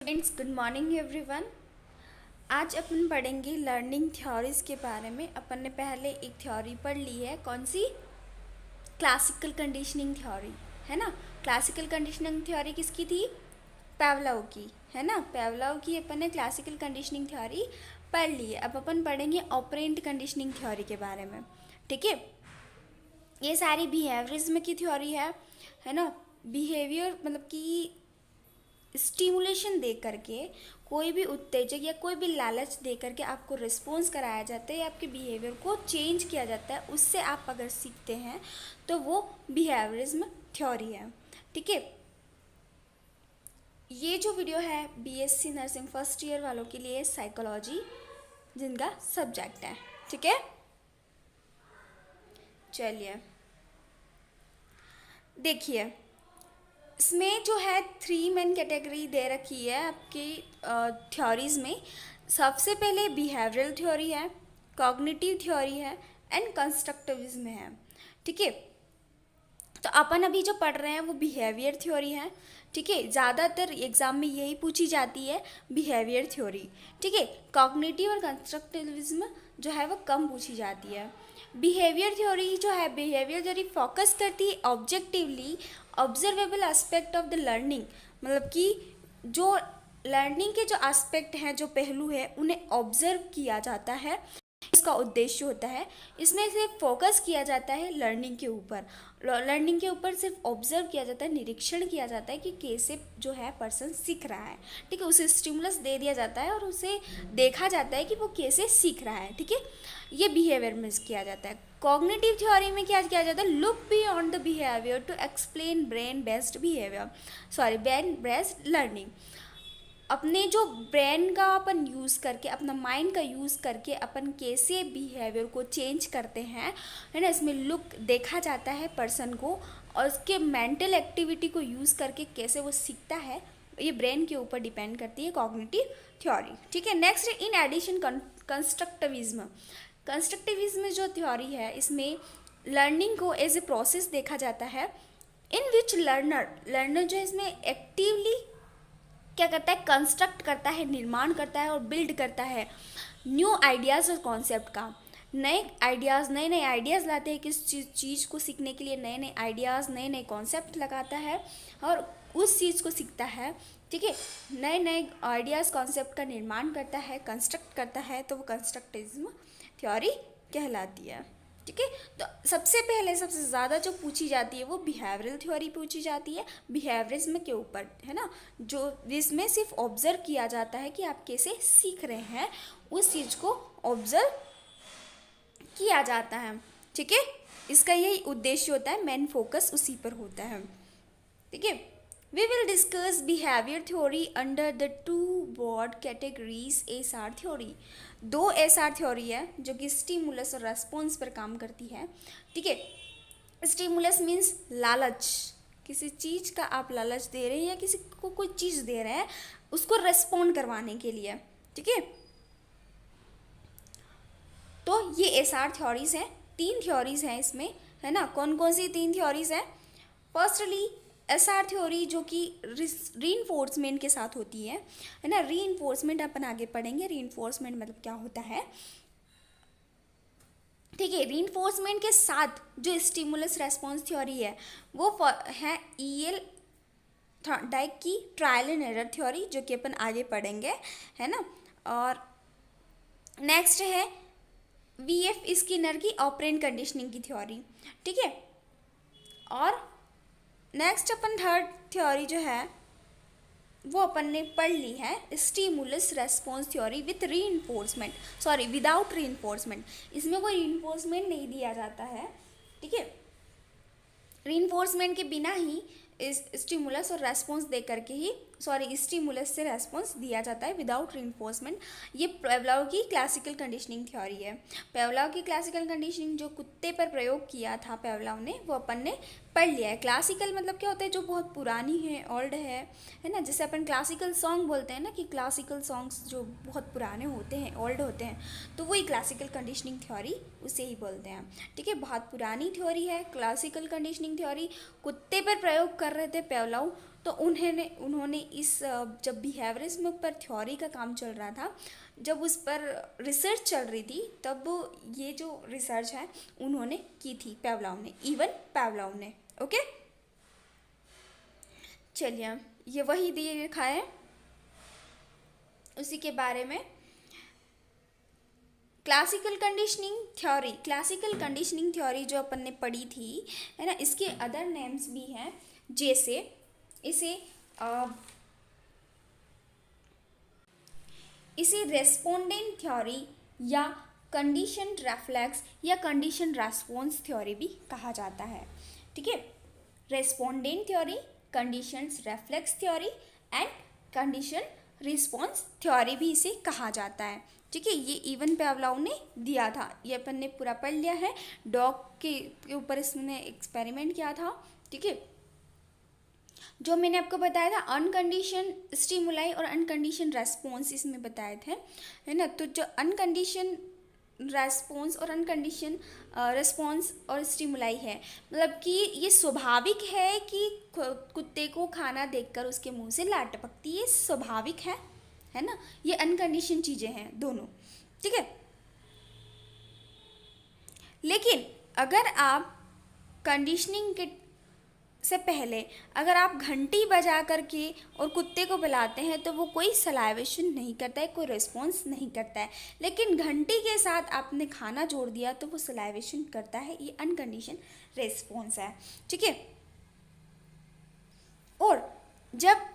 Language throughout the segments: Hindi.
Friends, good morning everyone. आज अपन पढ़ेंगे लर्निंग थ्योरीज के बारे में। अपन ने पहले एक थ्योरी पढ़ ली है, कौन सी? क्लासिकल कंडीशनिंग थ्योरी, है ना। क्लासिकल कंडीशनिंग थ्योरी किसकी थी? पेवलोव की, है ना। पेवलोव की अपन ने क्लासिकल कंडीशनिंग थ्योरी पढ़ ली है। अब अपन पढ़ेंगे ऑपरेंट कंडीशनिंग थ्योरी के बारे में, ठीक है। ये सारी बिहेवियरिज्म की थ्योरी है ना। बिहेवियर मतलब कि स्टिमुलेशन दे करके, कोई भी उत्तेजक या कोई भी लालच दे करके आपको रिस्पॉन्स कराया जाता है या आपके बिहेवियर को चेंज किया जाता है, उससे आप अगर सीखते हैं तो वो बिहेवियरिज्म थ्योरी है, ठीक है। ये जो वीडियो है बीएससी नर्सिंग फर्स्ट ईयर वालों के लिए साइकोलॉजी जिनका सब्जेक्ट है, ठीक है। चलिए देखिए, इसमें जो है 3 मेन कैटेगरी दे रखी है आपकी थ्योरीज में। सबसे पहले बिहेवियरल थ्योरी है, कॉग्निटिव थ्योरी है एंड कंस्ट्रक्टिविज्म है, ठीक है। तो अपन अभी जो पढ़ रहे हैं वो बिहेवियर थ्योरी है, ठीक है। ज़्यादातर एग्जाम में यही पूछी जाती है, बिहेवियर थ्योरी, ठीक है। कॉग्निटिव और कंस्ट्रक्टिविज्म जो है वो कम पूछी जाती है। बिहेवियर थ्योरी जो है, बिहेवियर थ्योरी फोकस करती है objectively observable aspect of the learning, मतलब कि जो लर्निंग के जो एस्पेक्ट हैं, जो पहलू है, उन्हें ऑब्जर्व किया जाता है। इसका उद्देश्य होता है, इसमें सिर्फ फोकस किया जाता है लर्निंग के ऊपर। लर्निंग के ऊपर सिर्फ ऑब्जर्व किया जाता है, निरीक्षण किया जाता है कि कैसे जो है पर्सन सीख रहा है, ठीक है। उसे स्टिमुलस दे दिया जाता है और उसे देखा जाता है कि वो कैसे सीख रहा है, ठीक है। ये बिहेवियर में किया जाता है। कॉग्निटिव थ्योरी में क्या किया जाता है? Look beyond the behaviour to explain brain based behaviour, brain based learning. अपने जो ब्रेन का अपन यूज़ करके, अपना माइंड का यूज़ करके अपन कैसे बिहेवियर को चेंज करते हैं, है ना। इसमें लुक देखा जाता है पर्सन को और उसके मेंटल एक्टिविटी को यूज़ करके कैसे वो सीखता है, ये ब्रेन के ऊपर डिपेंड करती है कॉग्निटिव थ्योरी, ठीक है। Next, in addition constructivism. Constructivism जो थ्योरी है, इसमें लर्निंग को एज ए प्रोसेस देखा जाता है इन विच लर्नर जो है इसमें एक्टिवली क्या करता है? कंस्ट्रक्ट करता है, निर्माण करता है और बिल्ड करता है न्यू आइडियाज़ और कॉन्सेप्ट का। नए नए आइडियाज़ लाते हैं, किस चीज़ को सीखने के लिए नए नए आइडियाज़, नए नए कॉन्सेप्ट लगाता है और उस चीज़ को सीखता है, ठीक है। नए नए आइडियाज़ कॉन्सेप्ट का निर्माण करता है, कंस्ट्रक्ट करता है, तो वो कंस्ट्रक्टिविज्म थ्योरी कहलाती है, ठीक है। तो सबसे पहले सबसे ज़्यादा जो पूछी जाती है वो बिहेवियरल थ्योरी पूछी जाती है, बिहेवियरिज्म के ऊपर, है ना। जो जिसमें सिर्फ ऑब्जर्व किया जाता है कि आप कैसे सीख रहे हैं, उस चीज़ को ऑब्जर्व किया जाता है, ठीक है। इसका यही उद्देश्य होता है, मेन फोकस उसी पर होता है, ठीक है। We will discuss behaviour theory under the 2 broad categories SR theory. 2 SR theory है जो कि स्टिमुलस और रेस्पॉन्स पर काम करती है, ठीक है। स्टिमुलस मीन्स लालच, किसी चीज़ का आप लालच दे रहे हैं या किसी को कोई चीज़ दे रहे हैं उसको रेस्पॉन्ड करवाने के लिए, ठीक है। तो ये एसआर थ्योरीज हैं, 3 थ्योरीज हैं इसमें, है ना। कौन कौन सी 3 थ्योरीज हैं? फर्स्टली एसआर थ्योरी जो कि रीइंफोर्समेंट के साथ होती है ना। रीइंफोर्समेंट अपन आगे पढ़ेंगे, रीइंफोर्समेंट मतलब क्या होता है, ठीक है। रीइंफोर्समेंट के साथ जो स्टिमुलस रेस्पॉन्स थ्योरी है वो है ईएल डाइक की ट्रायल एंड एरर थ्योरी, जो कि अपन आगे पढ़ेंगे, है ना। और नेक्स्ट है वीएफ स्किनर की ऑपरेंट कंडीशनिंग की थ्योरी, ठीक है। और नेक्स्ट अपन थर्ड थ्योरी जो है वो अपन ने पढ़ ली है, stimulus response theory with without reinforcement. इसमें कोई रीइंफोर्समेंट नहीं दिया जाता है, ठीक है। रीइंफोर्समेंट के बिना ही इस स्टिमुलस और रेस्पॉन्स दे करके ही स्टिमुलस से रेस्पॉन्स दिया जाता है विदाउट रीइंफोर्समेंट। ये पेवलोव की क्लासिकल कंडीशनिंग थ्योरी है। पेवलोव की क्लासिकल कंडीशनिंग जो कुत्ते पर प्रयोग किया था पेवलोव ने, वो अपन ने पढ़ लिया है। क्लासिकल मतलब क्या होता है? जो बहुत पुरानी है, ओल्ड है ना। जैसे अपन क्लासिकल सॉन्ग बोलते हैं ना, कि क्लासिकल सॉन्ग्स जो बहुत पुराने होते हैं, ओल्ड होते हैं, तो वही क्लासिकल कंडीशनिंग थ्योरी उसे ही बोलते हैं, ठीक है। बहुत पुरानी थ्योरी है क्लासिकल कंडीशनिंग थ्योरी, कुत्ते पर प्रयोग कर रहे थे पेवलोव, तो उन्होंने इस जब बिहेवियरिज्म पर थ्योरी का काम चल रहा था, जब उस पर रिसर्च चल रही थी, तब ये जो रिसर्च है उन्होंने की थी पेवलॉव ने, इवन पेवलॉव ने। ओके, चलिए ये वही दिए लिखा है उसी के बारे में। क्लासिकल कंडीशनिंग थ्योरी जो अपन ने पढ़ी थी, है ना, इसके अदर नेम्स भी हैं, जैसे इसे रेस्पोंडेंट थ्योरी या कंडीशन रेफ्लेक्स या कंडीशन रेस्पॉन्स थ्योरी भी कहा जाता है। ठीक है, respondent theory, conditions reflex theory and condition response theory भी इसे कहा जाता है। ठीक है, ये इवन पेवलॉव ने दिया था, ये अपन ने पूरा पढ़ लिया है। डॉग के ऊपर इसने एक्सपेरिमेंट किया था। ठीक है, जो मैंने आपको बताया था अनकंडीशन स्टिमुलाई और अनकंडीशन रेस्पॉन्स इसमें बताए थे, है ना। तो जो अनकंडीशन रेस्पॉन्स और अनकंडीशन रिस्पॉन्स और स्टिमुलाई है, मतलब कि ये स्वाभाविक है कि कुत्ते को खाना देखकर उसके मुंह से लार टपकती है, ये स्वाभाविक है ना। ये अनकंडीशन चीज़ें हैं दोनों। ठीक है, लेकिन अगर आप कंडीशनिंग के से पहले अगर आप घंटी बजा करके और कुत्ते को बुलाते हैं तो वो कोई सलाइवेशन नहीं करता है, कोई रिस्पॉन्स नहीं करता है। लेकिन घंटी के साथ आपने खाना जोड़ दिया तो वो सलाइवेशन करता है, ये अनकंडीशन रिस्पॉन्स है। ठीक है, और जब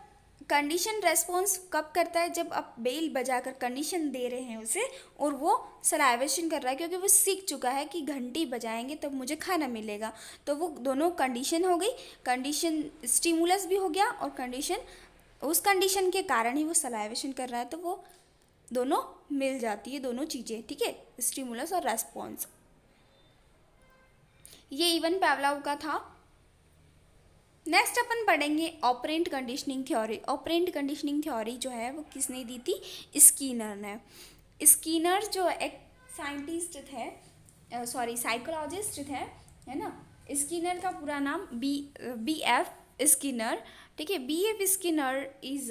कंडीशन रेस्पॉन्स कब करता है, जब आप बेल बजाकर कंडीशन दे रहे हैं उसे और वो सलाइवेशन कर रहा है, क्योंकि वो सीख चुका है कि घंटी बजाएंगे तब मुझे खाना मिलेगा। तो वो दोनों कंडीशन हो गई, कंडीशन स्टिमुलस भी हो गया और कंडीशन, उस कंडीशन के कारण ही वो सलाइवेशन कर रहा है, तो वो दोनों मिल जाती है, दोनों चीज़ें। ठीक है, स्टिमुलस और रेस्पॉन्स। ये इवन पेवलॉव का था। नेक्स्ट अपन पढ़ेंगे operant conditioning theory. Operant conditioning theory जो है वो किसने दी थी? स्किनर ने। स्किनर जो एक साइंटिस्ट थे, साइकोलॉजिस्ट थे, है ना। स्किनर का पूरा नाम बी एफ स्किनर। ठीक है, B F Skinner is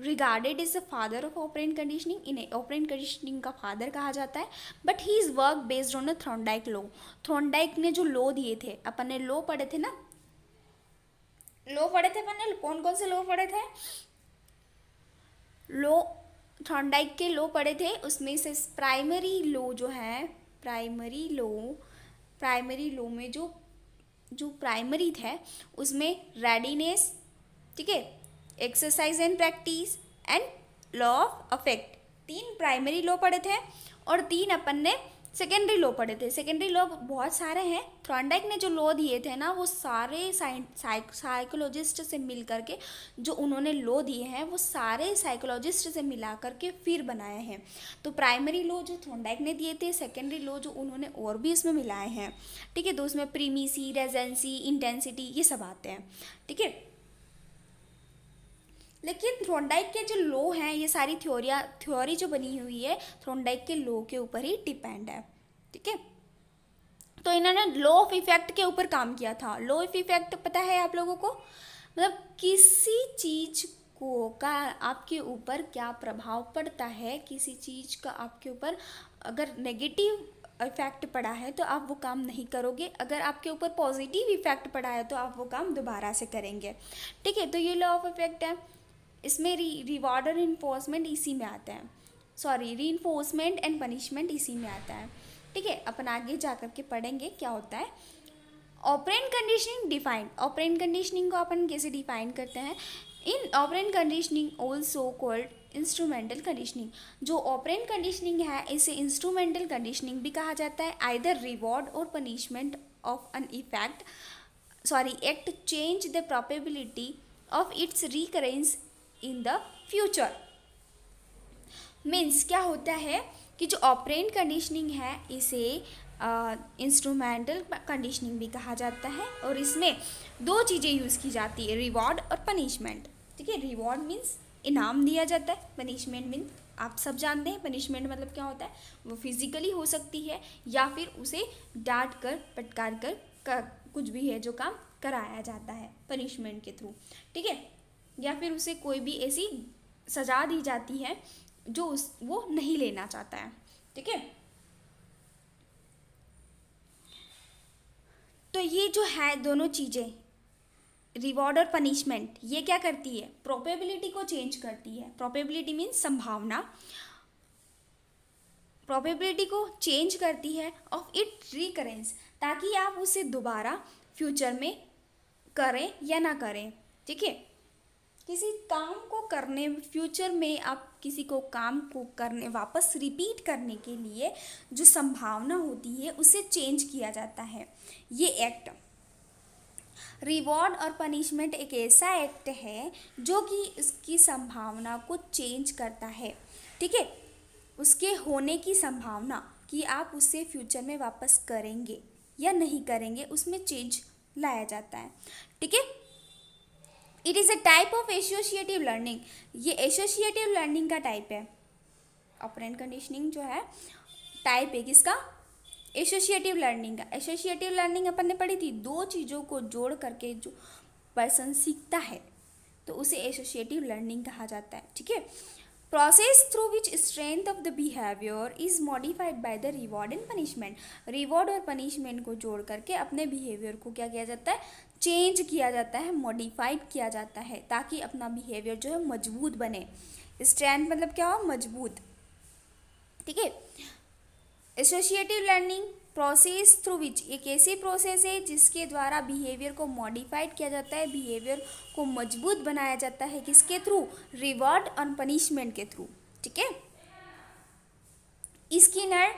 regarded is the father of operant conditioning. इन्हें ऑपरेंट कंडीशनिंग का फादर कहा जाता है। But he is work based on a Thorndike law. Thorndike ने जो लॉ दिए थे, अपन ने लॉ पढ़े थे ना, लॉ पढ़े थे अपन ने, कौन कौन से लॉ पढ़े थे? लॉ थॉर्नडाइक के लॉ पढ़े थे, उसमें से प्राइमरी लॉ जो है, प्राइमरी लॉ में जो प्राइमरी थे उसमें रेडीनेस, ठीक है, exercise and practice and law of affect, 3 primary law पढ़े थे और 3 अपन ने सेकेंडरी लॉ पढ़े थे। सेकेंडरी लॉ बहुत सारे हैं। थॉर्नडाइक ने जो लॉ दिए थे ना, वो सारे साइकोलॉजिस्ट से मिल करके जो उन्होंने लॉ दिए हैं वो सारे साइकोलॉजिस्ट से मिला करके फिर बनाए हैं। तो प्राइमरी लॉ जो थॉर्नडाइक ने दिए थे, सेकेंडरी लॉ जो उन्होंने और भी इसमें मिलाए हैं। ठीक है, तो उसमें प्रीमिसी, रेजेंसी, इंटेंसिटी ये सब आते हैं। ठीक है, लेकिन थॉर्नडाइक के जो लॉ हैं, ये सारी थ्योरी जो बनी हुई है थॉर्नडाइक के लॉ के ऊपर ही डिपेंड है। ठीक है, तो इन्होंने लॉ ऑफ इफेक्ट के ऊपर काम किया था। लॉ ऑफ इफेक्ट पता है आप लोगों को? मतलब किसी चीज को का आपके ऊपर क्या प्रभाव पड़ता है, किसी चीज का आपके ऊपर अगर नेगेटिव इफेक्ट पड़ा है तो आप वो काम नहीं करोगे, अगर आपके ऊपर पॉजिटिव इफेक्ट पड़ा है तो आप वो काम दोबारा से करेंगे। ठीक है, तो ये लॉ ऑफ इफेक्ट है। इसमें रिवॉर्ड और इन्फोर्समेंट इसी में आता है, रीइंफोर्समेंट एंड पनिशमेंट इसी में आता है। ठीक है, अपन आगे जा कर के पढ़ेंगे क्या होता है। Operant conditioning defined. Operant conditioning को अपन कैसे डिफाइन करते हैं? In operant conditioning also called instrumental conditioning. जो ऑपरेंट कंडीशनिंग है इसे इंस्ट्रूमेंटल कंडीशनिंग भी कहा जाता है। आइदर रिवॉर्ड और punishment of an act change the probability of its recurrence in the future. Means क्या होता है कि जो ऑपरेंट कंडीशनिंग है इसे इंस्ट्रूमेंटल कंडीशनिंग भी कहा जाता है और इसमें 2 चीज़ें यूज़ की जाती है, रिवॉर्ड और पनिशमेंट। ठीक है, रिवॉर्ड मीन्स इनाम दिया जाता है, पनिशमेंट मीन्स आप सब जानते हैं पनिशमेंट मतलब क्या होता है। वो फिजिकली हो सकती है या फिर उसे डांट कर फटकार कर कुछ भी है जो काम कराया जाता है पनिशमेंट के थ्रू। ठीक है, या फिर उसे कोई भी ऐसी सजा दी जाती है जो वो नहीं लेना चाहता है। ठीक है, तो ये जो है दोनों चीज़ें, रिवॉर्ड और पनिशमेंट, ये क्या करती है, प्रोबेबिलिटी को चेंज करती है। प्रोबेबिलिटी मीन्स संभावना, प्रोबेबिलिटी को चेंज करती है ऑफ इट रिकरेंस, ताकि आप उसे दोबारा फ्यूचर में करें या ना करें। ठीक है, किसी काम को करने, फ्यूचर में आप किसी को काम को करने वापस रिपीट करने के लिए जो संभावना होती है उसे चेंज किया जाता है। ये एक्ट, रिवॉर्ड और पनिशमेंट एक ऐसा एक्ट है जो कि इसकी संभावना को चेंज करता है। ठीक है, उसके होने की संभावना कि आप उससे फ्यूचर में वापस करेंगे या नहीं करेंगे, उसमें चेंज लाया जाता है। ठीक है, it is a type of associative learning, ये एसोसिएटिव लर्निंग का टाइप है। ऑपरेंट कंडीशनिंग जो है टाइप है किसका, एसोसिएटिव लर्निंग का। एसोसिएटिव लर्निंग अपन ने पढ़ी थी, दो चीज़ों को जोड़ करके जो पर्सन सीखता है तो उसे एसोसिएटिव लर्निंग कहा जाता है। ठीक है, process through which strength of the behaviour is modified by the reward and punishment. Reward और पनिशमेंट को जोड़ करके अपने बिहेवियर को क्या किया जाता है, चेंज किया जाता है, मॉडिफाइड किया जाता है, ताकि अपना बिहेवियर जो है मजबूत बने। स्ट्रेंथ मतलब क्या हो, मजबूत। ठीक है, associative learning process through which, एक ऐसी प्रोसेस है जिसके द्वारा बिहेवियर को मॉडिफाइड किया जाता है, बिहेवियर को मजबूत बनाया जाता है, किसके थ्रू, रिवॉर्ड और पनिशमेंट के थ्रू। ठीक है, स्किनर,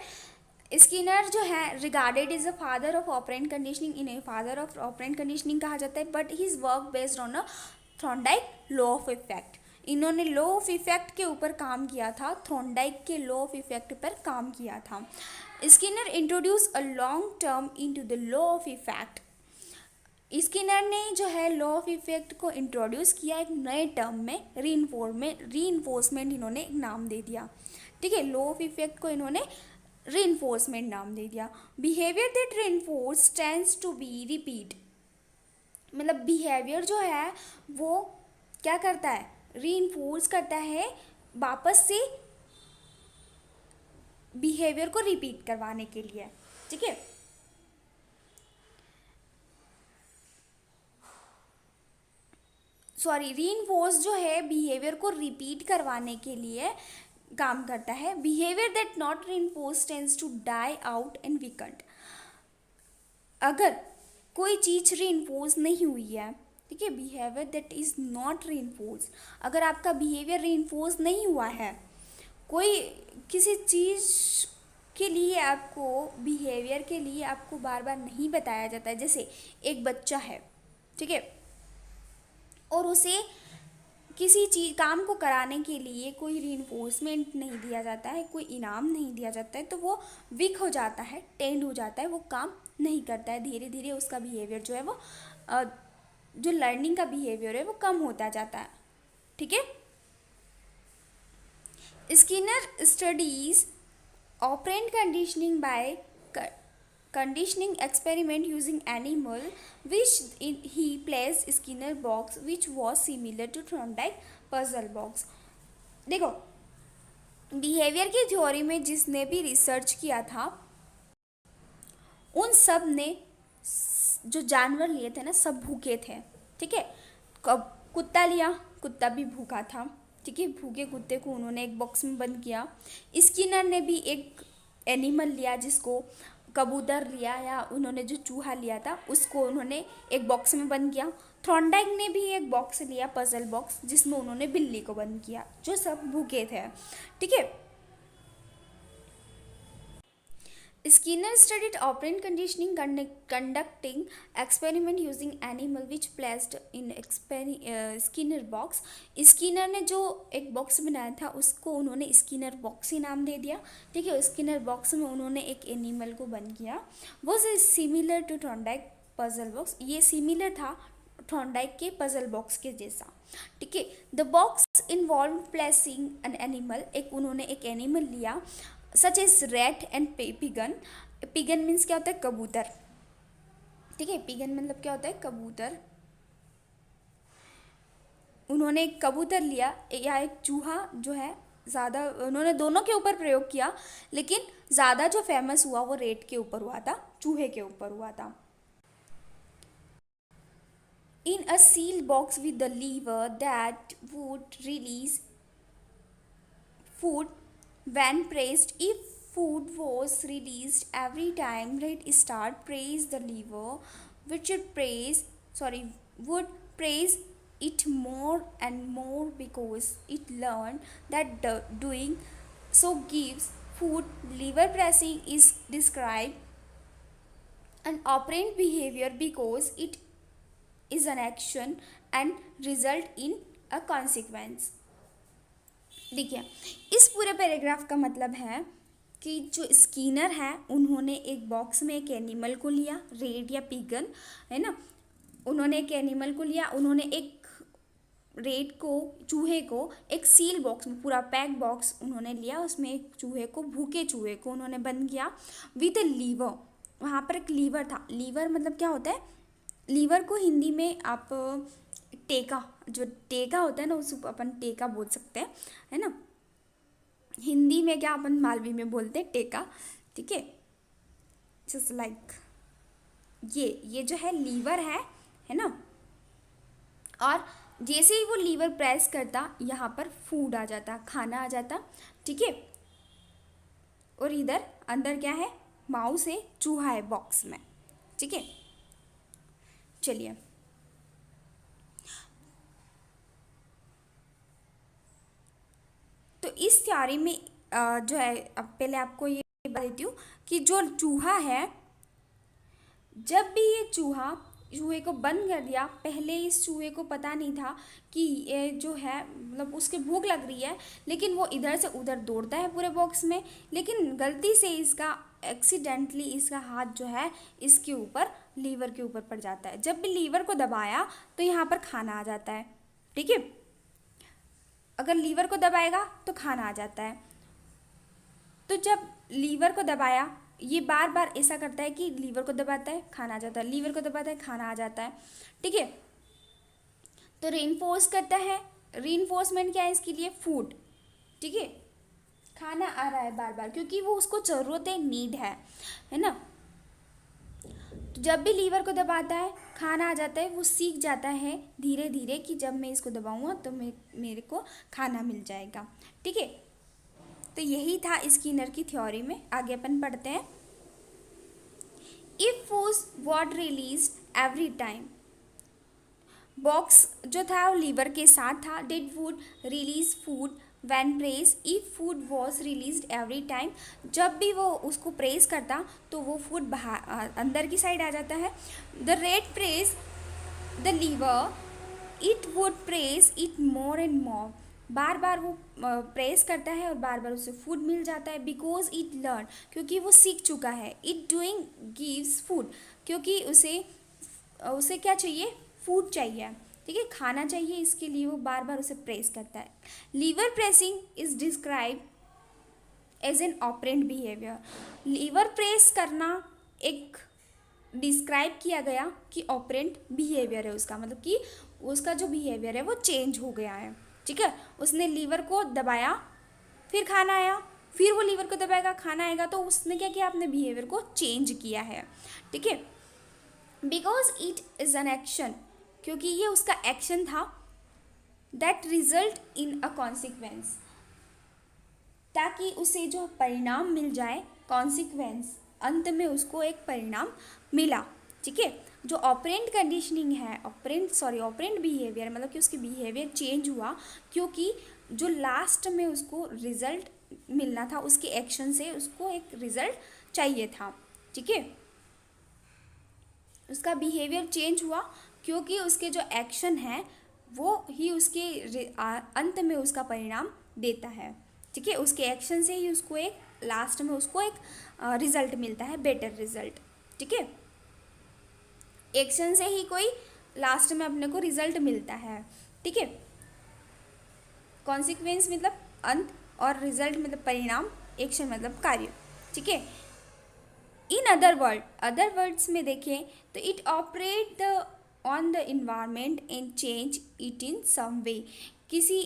स्किनर जो है regarded is a father of operant conditioning, इन्हें फादर ऑफ ऑपरेंट कंडीशनिंग कहा जाता है, but his work based on a Thorndike law of effect. इन्होंने लॉ ऑफ इफेक्ट के ऊपर काम किया था, थॉर्नडाइक के लॉ ऑफ इफेक्ट पर काम किया था। Skinner introduce a long term into the law of effect. Skinner ने जो है लॉ ऑफ इफेक्ट को इंट्रोड्यूस किया एक नए टर्म में, रीइंफोर्समेंट इन्होंने एक नाम दे दिया। ठीक है, लॉ ऑफ इफेक्ट को इन्होंने रीइंफोर्समेंट नाम दे दिया। Behaviour that reinforce tends to be repeat, मतलब बिहेवियर जो है वो क्या करता है, रीइंफोर्स करता है, वापस से बिहेवियर को रिपीट करवाने के लिए। ठीक है, सॉरी, रीइंफोर्स जो है बिहेवियर को रिपीट करवाने के लिए काम करता है। Behaviour that not reinforce tends to die out and weakened. अगर कोई चीज़ रीइंफोर्स नहीं हुई है, ठीक है, behaviour that is not reinforce, अगर आपका बिहेवियर रीइंफोर्स नहीं हुआ है, कोई किसी चीज़ के लिए आपको, बिहेवियर के लिए आपको बार बार नहीं बताया जाता है, जैसे एक बच्चा है, ठीक है, और उसे किसी चीज़ काम को कराने के लिए कोई रीइंफोर्समेंट नहीं दिया जाता है, कोई इनाम नहीं दिया जाता है, तो वो वीक हो जाता है, टेंड हो जाता है, वो काम नहीं करता है, धीरे धीरे उसका बिहेवियर जो है वो जो लर्निंग का बिहेवियर है वो कम होता जाता है। ठीक है, Skinner studies operant conditioning by conditioning experiment using animal which he placed Skinner box which was similar to Thorndike puzzle box। देखो, बिहेवियर की थ्योरी में जिसने भी रिसर्च किया था उन सब ने जो जानवर लिए थे ना, सब भूखे थे। ठीक है, कब कुत्ता लिया, कुत्ता भी भूखा था। ठीक है, भूखे कुत्ते को उन्होंने एक बॉक्स में बंद किया। स्किनर ने भी एक एनिमल लिया, जिसको कबूतर लिया, या उन्होंने जो चूहा लिया था उसको उन्होंने एक बॉक्स में बंद किया। थॉर्नडाइक ने भी एक बॉक्स लिया, पजल बॉक्स, जिसमें उन्होंने बिल्ली को बंद किया, जो सब भूखे थे। ठीक है, Skinner studied operant conditioning, conducting experiment using animal which placed in Skinner box। Skinner ने जो एक बॉक्स बनाया था उसको उन्होंने स्किनर बॉक्स ही नाम दे दिया। ठीक है, स्किनर बॉक्स में उन्होंने एक एनिमल को बंद किया। वो similar to Thorndike puzzle box, ये सिमिलर था थॉर्नडाइक के पजल बॉक्स के जैसा। ठीक है, the box involve placing an animal, एक उन्होंने एक एनिमल लिया such as rat and pigeon. Pigeon means क्या होता है, कबूतर। ठीक है, पिगन मतलब क्या होता है, कबूतर। उन्होंने एक कबूतर लिया या एक चूहा जो है, ज़्यादा उन्होंने दोनों के ऊपर प्रयोग किया, लेकिन ज़्यादा जो फेमस हुआ वो रेट के ऊपर हुआ था, चूहे के ऊपर हुआ था। In a seal box with the lever that would release food when pressed. If food was released every time red star praise the lever, which would praise it more and more because it learned that doing so gives food. Lever pressing is described an operant behavior because it is an action and result in a consequence. देखिए, इस पूरे पैराग्राफ का मतलब है कि जो स्किनर है उन्होंने एक बॉक्स में एक एनिमल को लिया, रेड या पिगन है ना, उन्होंने एक एनिमल को लिया, उन्होंने एक रेड को, चूहे को एक सील बॉक्स में, पूरा पैक बॉक्स उन्होंने लिया, उसमें एक चूहे को, भूखे चूहे को उन्होंने बंद किया विद अ लीवर। वहाँ पर एक लीवर था। लीवर मतलब क्या होता है? लीवर को हिंदी में आप टेका, जो टेका होता है ना, उस अपन टेका बोल सकते हैं, है ना। हिंदी में क्या अपन मालवी में बोलते हैं टेका, ठीक है। जस्ट लाइक ये जो है लीवर है ना। और जैसे ही वो लीवर प्रेस करता, यहाँ पर फूड आ जाता, खाना आ जाता, ठीक है। और इधर अंदर क्या है? माउस है, चूहा है बॉक्स में, ठीक है। चलिए, तो इस थ्योरी में जो है, अब पहले आपको ये बता देती हूँ कि जो चूहा है, जब भी ये चूहे को बंद कर दिया, पहले इस चूहे को पता नहीं था कि ये जो है, मतलब उसके भूख लग रही है, लेकिन वो इधर से उधर दौड़ता है पूरे बॉक्स में, लेकिन गलती से इसका एक्सीडेंटली इसका हाथ जो है इसके ऊपर, लीवर के ऊपर पड़ जाता है। जब भी लीवर को दबाया तो यहाँ पर खाना आ जाता है, ठीक है। अगर लीवर को दबाएगा तो खाना आ जाता है। तो जब लीवर को दबाया, ये बार बार ऐसा करता है कि लीवर को दबाता है, खाना आ जाता है, लीवर को दबाता है, खाना आ जाता है, ठीक है। तो रीइंफोर्स करता है। रीइंफोर्समेंट क्या है इसके लिए? फूड, ठीक है। खाना आ रहा है बार बार, क्योंकि वो उसको ज़रूरत है, नीड है ना। तो जब भी लीवर को दबाता है, खाना आ जाता है, वो सीख जाता है धीरे धीरे कि जब मैं इसको दबाऊंगा तो मेरे को खाना मिल जाएगा, ठीक है। तो यही था स्किनर की थ्योरी में। आगे अपन पढ़ते हैं। If was release every time, box जो था वो लीवर के साथ था। Did would release food when press. If food was release every time, जब भी वो उसको प्रेस करता तो वो फूड बाहर अंदर की साइड आ जाता है। The red press the lever, it would press it more and more, बार बार वो प्रेस करता है और बार बार उसे फूड मिल जाता है। बिकॉज इट लर्न, क्योंकि वो सीख चुका है। इट डूइंग गिव्स फूड, क्योंकि उसे क्या चाहिए? फूड चाहिए, ठीक है, खाना चाहिए, इसके लिए वो बार बार उसे प्रेस करता है। Lever pressing is describe as an operant behaviour. Lever press करना एक डिस्क्राइब किया गया कि ऑपरेंट बिहेवियर है उसका, मतलब कि उसका जो बिहेवियर है वो चेंज हो गया है, ठीक है। उसने लीवर को दबाया, फिर खाना आया, फिर वो लीवर को दबाएगा, खाना आएगा, तो उसने क्या किया? अपने बिहेवियर को चेंज किया है, ठीक है। Because it is an action, क्योंकि ये उसका एक्शन था। That result in a consequence, ताकि उसे जो परिणाम मिल जाए, कॉन्सिक्वेंस, अंत में उसको एक परिणाम मिला, ठीक है। जो ऑपरेंट कंडीशनिंग है, ऑपरेंट बिहेवियर, मतलब कि उसकी बिहेवियर चेंज हुआ, क्योंकि जो लास्ट में उसको रिजल्ट मिलना था, उसके एक्शन से उसको एक रिजल्ट चाहिए था, ठीक है। उसका बिहेवियर चेंज हुआ क्योंकि उसके जो एक्शन है वो ही उसके अंत में उसका परिणाम देता है, ठीक है। उसके एक्शन से ही उसको एक लास्ट में उसको एक रिजल्ट मिलता है, बेटर रिजल्ट, ठीक है। एक्शन से ही कोई लास्ट में अपने को रिजल्ट मिलता है, ठीक है। कॉन्सिक्वेंस मतलब अंत, और रिजल्ट मतलब परिणाम, एक्शन मतलब कार्य, ठीक है। इन अदर वर्ड्स में देखें तो it operate the on the environment and change it in some way. किसी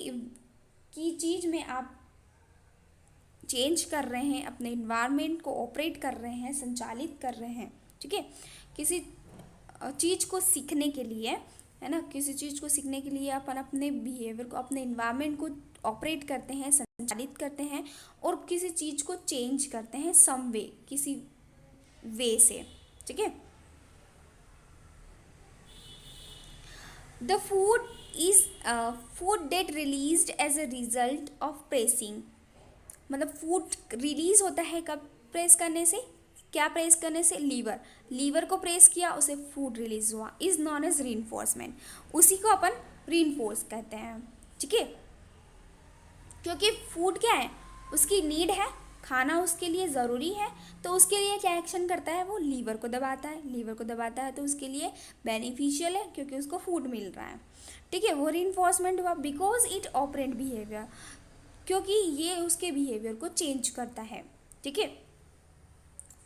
की चीज़ में आप चेंज कर रहे हैं, अपने इन्वायरमेंट को ऑपरेट कर रहे हैं, संचालित कर रहे हैं, ठीक है। किसी चीज़ को सीखने के लिए, है ना, किसी चीज़ को सीखने के लिए अपन अपने बिहेवियर को, अपने इन्वायरमेंट को ऑपरेट करते हैं, संचालित करते हैं, और किसी चीज़ को चेंज करते हैं सम वे, किसी वे से, ठीक है। The food is food that released as a result of pressing. मतलब फूड रिलीज होता है कब? प्रेस करने से। क्या प्रेस करने से? लीवर। लीवर को प्रेस किया, उसे फूड रिलीज हुआ, इज नॉन एज रीइंफोर्समेंट। उसी को अपन रीइंफोर्स कहते हैं, ठीक है। क्योंकि फूड क्या है? उसकी नीड है, खाना उसके लिए ज़रूरी है, तो उसके लिए क्या एक्शन करता है? वो लीवर को दबाता है। लीवर को दबाता है तो उसके लिए बेनिफिशियल है, क्योंकि उसको फूड मिल रहा है, ठीक है। वो रीइंफोर्समेंट हुआ बिकॉज इट ऑपरेट बिहेवियर, क्योंकि ये उसके बिहेवियर को चेंज करता है, ठीक है।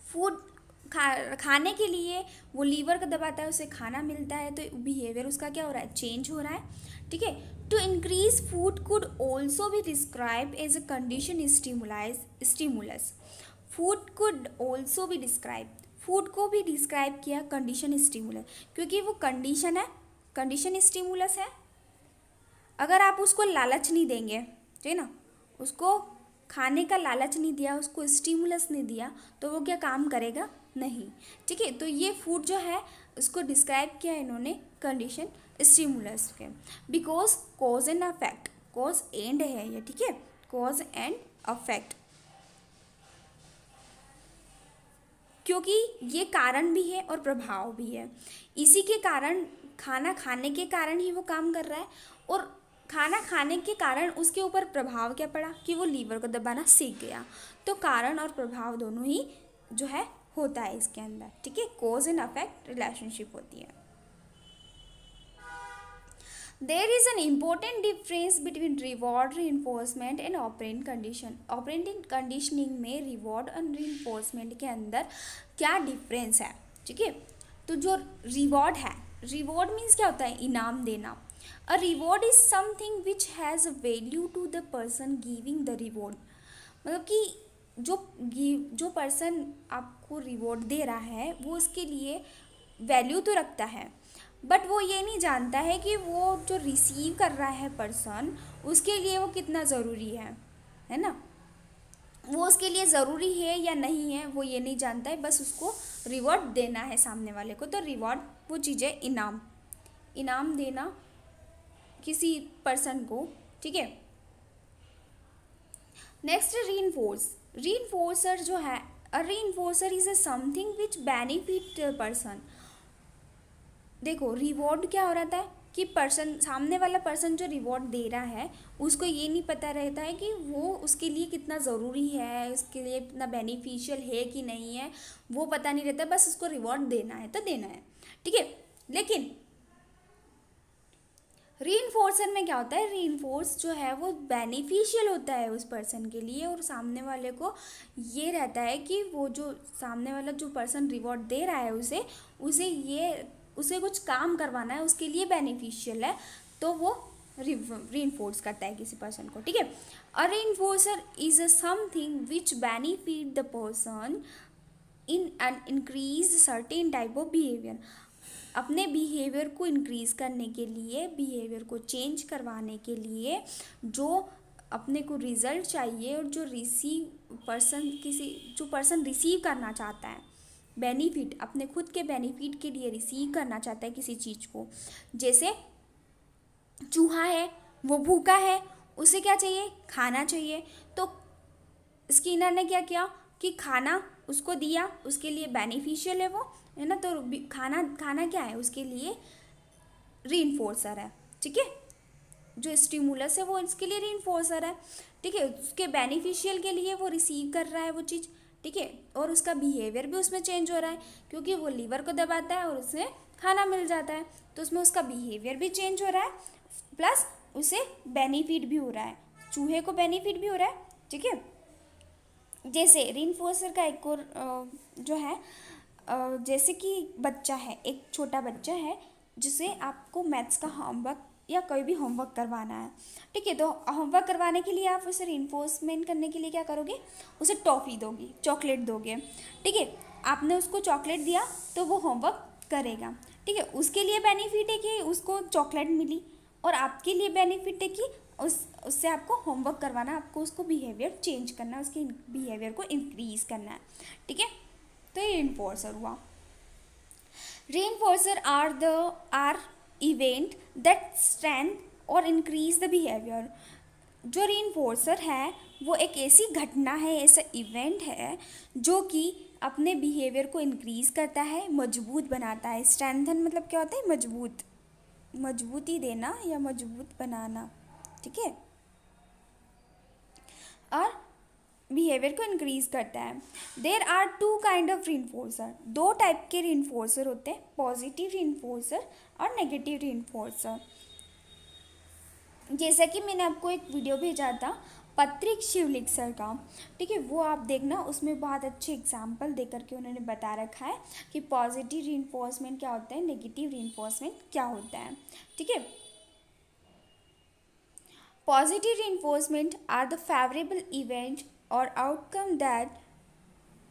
फूड खाने के लिए वो लीवर को दबाता है, उसे खाना मिलता है, तो बिहेवियर उसका क्या हो रहा है? चेंज हो रहा है, ठीक है। To increase food could also be describe as a condition stimulus. Food could also be describe, food को भी डिस्क्राइब किया कंडीशन स्टिमुलस, क्योंकि वो कंडीशन है, कंडीशन स्टिमुलस है। अगर आप उसको लालच नहीं देंगे, ठीक है ना, उसको खाने का लालच नहीं दिया, उसको स्टिमुलस नहीं दिया, तो वो क्या काम करेगा? नहीं, ठीक है। तो ये फूड जो है उसको डिस्क्राइब किया इन्होंने कंडीशन स्टिमुलस के, because cause and affect, cause and है ये, ठीक है, कॉज एंड अफेक्ट, क्योंकि ये कारण भी है और प्रभाव भी है। इसी के कारण, खाना खाने के कारण ही वो काम कर रहा है, और खाना खाने के कारण उसके ऊपर प्रभाव क्या पड़ा? कि वो लीवर को दबाना सीख गया। तो कारण और प्रभाव दोनों ही जो है होता है इसके अंदर, ठीक है। कॉज एंड अफेक्ट रिलेशनशिप होती है। There is an important difference between reward reinforcement and operant condition. Operant conditioning में रिवॉर्ड और रीइंफोर्समेंट के अंदर क्या डिफरेंस है, ठीक है। तो जो रिवॉर्ड है, रिवॉर्ड मीन्स क्या होता है? इनाम देना। A reward is something which has value to the person giving the reward. मतलब कि जो पर्सन आपको रिवॉर्ड दे रहा है वो उसके लिए वैल्यू तो रखता है, बट वो ये नहीं जानता है कि वो जो रिसीव कर रहा है पर्सन, उसके लिए वो कितना ज़रूरी है ना। वो उसके लिए ज़रूरी है या नहीं है वो ये नहीं जानता है, बस उसको रिवॉर्ड देना है सामने वाले को। तो रिवॉर्ड वो चीज़ है, इनाम, इनाम देना किसी पर्सन को, ठीक है। Next reinforce. रीइंफोर्सर जो है, a reinforcer is a something which benefit person. देखो रिवॉर्ड क्या हो रहा है कि पर्सन, सामने वाला पर्सन जो रिवॉर्ड दे रहा है उसको ये नहीं पता रहता है कि वो उसके लिए कितना ज़रूरी है, उसके लिए कितना बेनिफिशियल है कि नहीं है, वो पता नहीं रहता, बस उसको रिवॉर्ड देना है तो देना है, ठीक है। लेकिन रीइंफोर्सर में क्या होता है? रीइंफोर्स जो है वो बेनिफिशियल होता है उस पर्सन के लिए, और सामने वाले को ये रहता है कि वो जो सामने वाला जो पर्सन रिवॉर्ड दे रहा है उसे कुछ काम करवाना है, उसके लिए बेनिफिशियल है, तो वो रीइंफोर्स करता है किसी पर्सन को, ठीक है। A reinforcer is a something which benefit the person in an increase certain type of behaviour. अपने बिहेवियर को इंक्रीज करने के लिए, बिहेवियर को चेंज करवाने के लिए जो अपने को रिजल्ट चाहिए, और जो पर्सन रिसीव करना चाहता है बेनिफिट, अपने खुद के बेनिफिट के लिए रिसीव करना चाहता है किसी चीज़ को। जैसे चूहा है, वो भूखा है, उसे क्या चाहिए? खाना चाहिए। तो स्किनर ने क्या किया कि खाना उसको दिया, उसके लिए बेनिफिशियल है वो, है ना। तो खाना क्या है? उसके लिए रीइंफोर्सर है, ठीक है। जो स्टिमुलस है वो इसके लिए रीइंफोर्सर है, ठीक है। उसके बेनिफिशियल के लिए वो रिसीव कर रहा है वो चीज़, ठीक है। और उसका बिहेवियर भी उसमें चेंज हो रहा है, क्योंकि वो लीवर को दबाता है और उसे खाना मिल जाता है, तो उसमें उसका बिहेवियर भी चेंज हो रहा है, प्लस उसे बेनिफिट भी हो रहा है, चूहे को बेनिफिट भी हो रहा है, ठीक है। जैसे रीइंफोर्सर का एक और जो है, जैसे कि बच्चा है, एक छोटा बच्चा है, जिसे आपको मैथ्स का होमवर्क या कोई भी होमवर्क करवाना है, ठीक है। तो होमवर्क करवाने के लिए आप उसे रिइंफोर्समेंट करने के लिए क्या करोगे, उसे टॉफ़ी दोगी, चॉकलेट दोगे, ठीक है। आपने उसको चॉकलेट दिया तो वो होमवर्क करेगा, ठीक है। उसके लिए बेनिफिट है कि उसको चॉकलेट मिली, और आपके लिए बेनिफिट है कि उससे आपको होमवर्क करवाना, आपको उसको बिहेवियर चेंज करना है, उसके बिहेवियर को इंक्रीज करना है, ठीक है। तो ये रिइंफोर्सर हुआ। Reinforcer are event that strengthen और increase the behavior। जो reinforcer है वो एक ऐसी घटना है, ऐसा इवेंट है जो कि अपने बिहेवियर को इंक्रीज करता है, मजबूत बनाता है। स्ट्रेंथन मतलब क्या होता है, मजबूत, मजबूती देना या मजबूत बनाना, ठीक है, और बिहेवियर को इंक्रीज करता है। There are two kind of reinforcer, दो टाइप के रीइंफोर्सर होते हैं, पॉजिटिव रीइंफोर्सर और नेगेटिव रीइंफोर्सर। जैसा कि मैंने आपको एक वीडियो भेजा था पत्रिक शिवलिक सर का, ठीक है, वो आप देखना, उसमें बहुत अच्छे एग्जाम्पल दे करके उन्होंने बता रखा है कि पॉजिटिव रीइंफोर्समेंट क्या होता है, नेगेटिव रीइंफोर्समेंट क्या होता है, ठीक है। Positive reinforcement are the favorable event or outcome that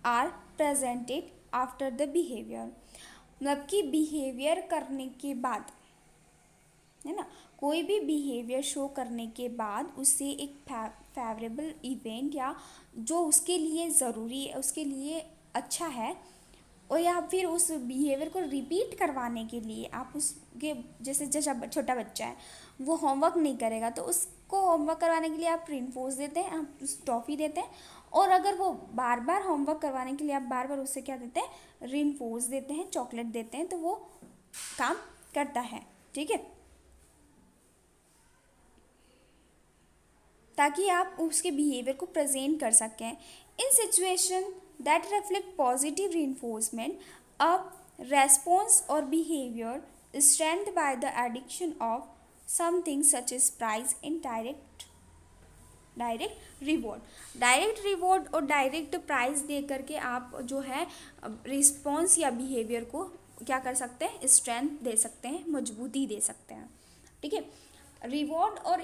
are presented after the behavior। मतलब कि बिहेवियर करने के बाद, है ना, कोई भी बिहेवियर शो करने के बाद उससे एक फेवरेबल इवेंट या जो उसके लिए ज़रूरी है, उसके लिए अच्छा है, और या फिर उस बिहेवियर को रिपीट करवाने के लिए आप उसके, जैसे छोटा बच्चा है वो होमवर्क नहीं करेगा तो उसको होमवर्क करवाने के लिए आप रिइंफोर्स देते हैं, आप उस टॉफ़ी देते हैं। और अगर वो बार बार होमवर्क करवाने के लिए आप बार बार उससे क्या देते हैं, रिइंफोर्स देते हैं, चॉकलेट देते हैं, तो वो काम करता है, ठीक है। ताकि आप उसके बिहेवियर को प्रेजेंट कर सकें। In situation that reflect positive reinforcement, a response और behaviour strength by the addiction of something such as prize in direct reward और डायरेक्ट प्राइज दे करके आप जो है रिस्पॉन्स या बिहेवियर को क्या कर सकते हैं, स्ट्रेंथ दे सकते हैं, मजबूती दे सकते हैं, ठीक है। रिवॉर्ड और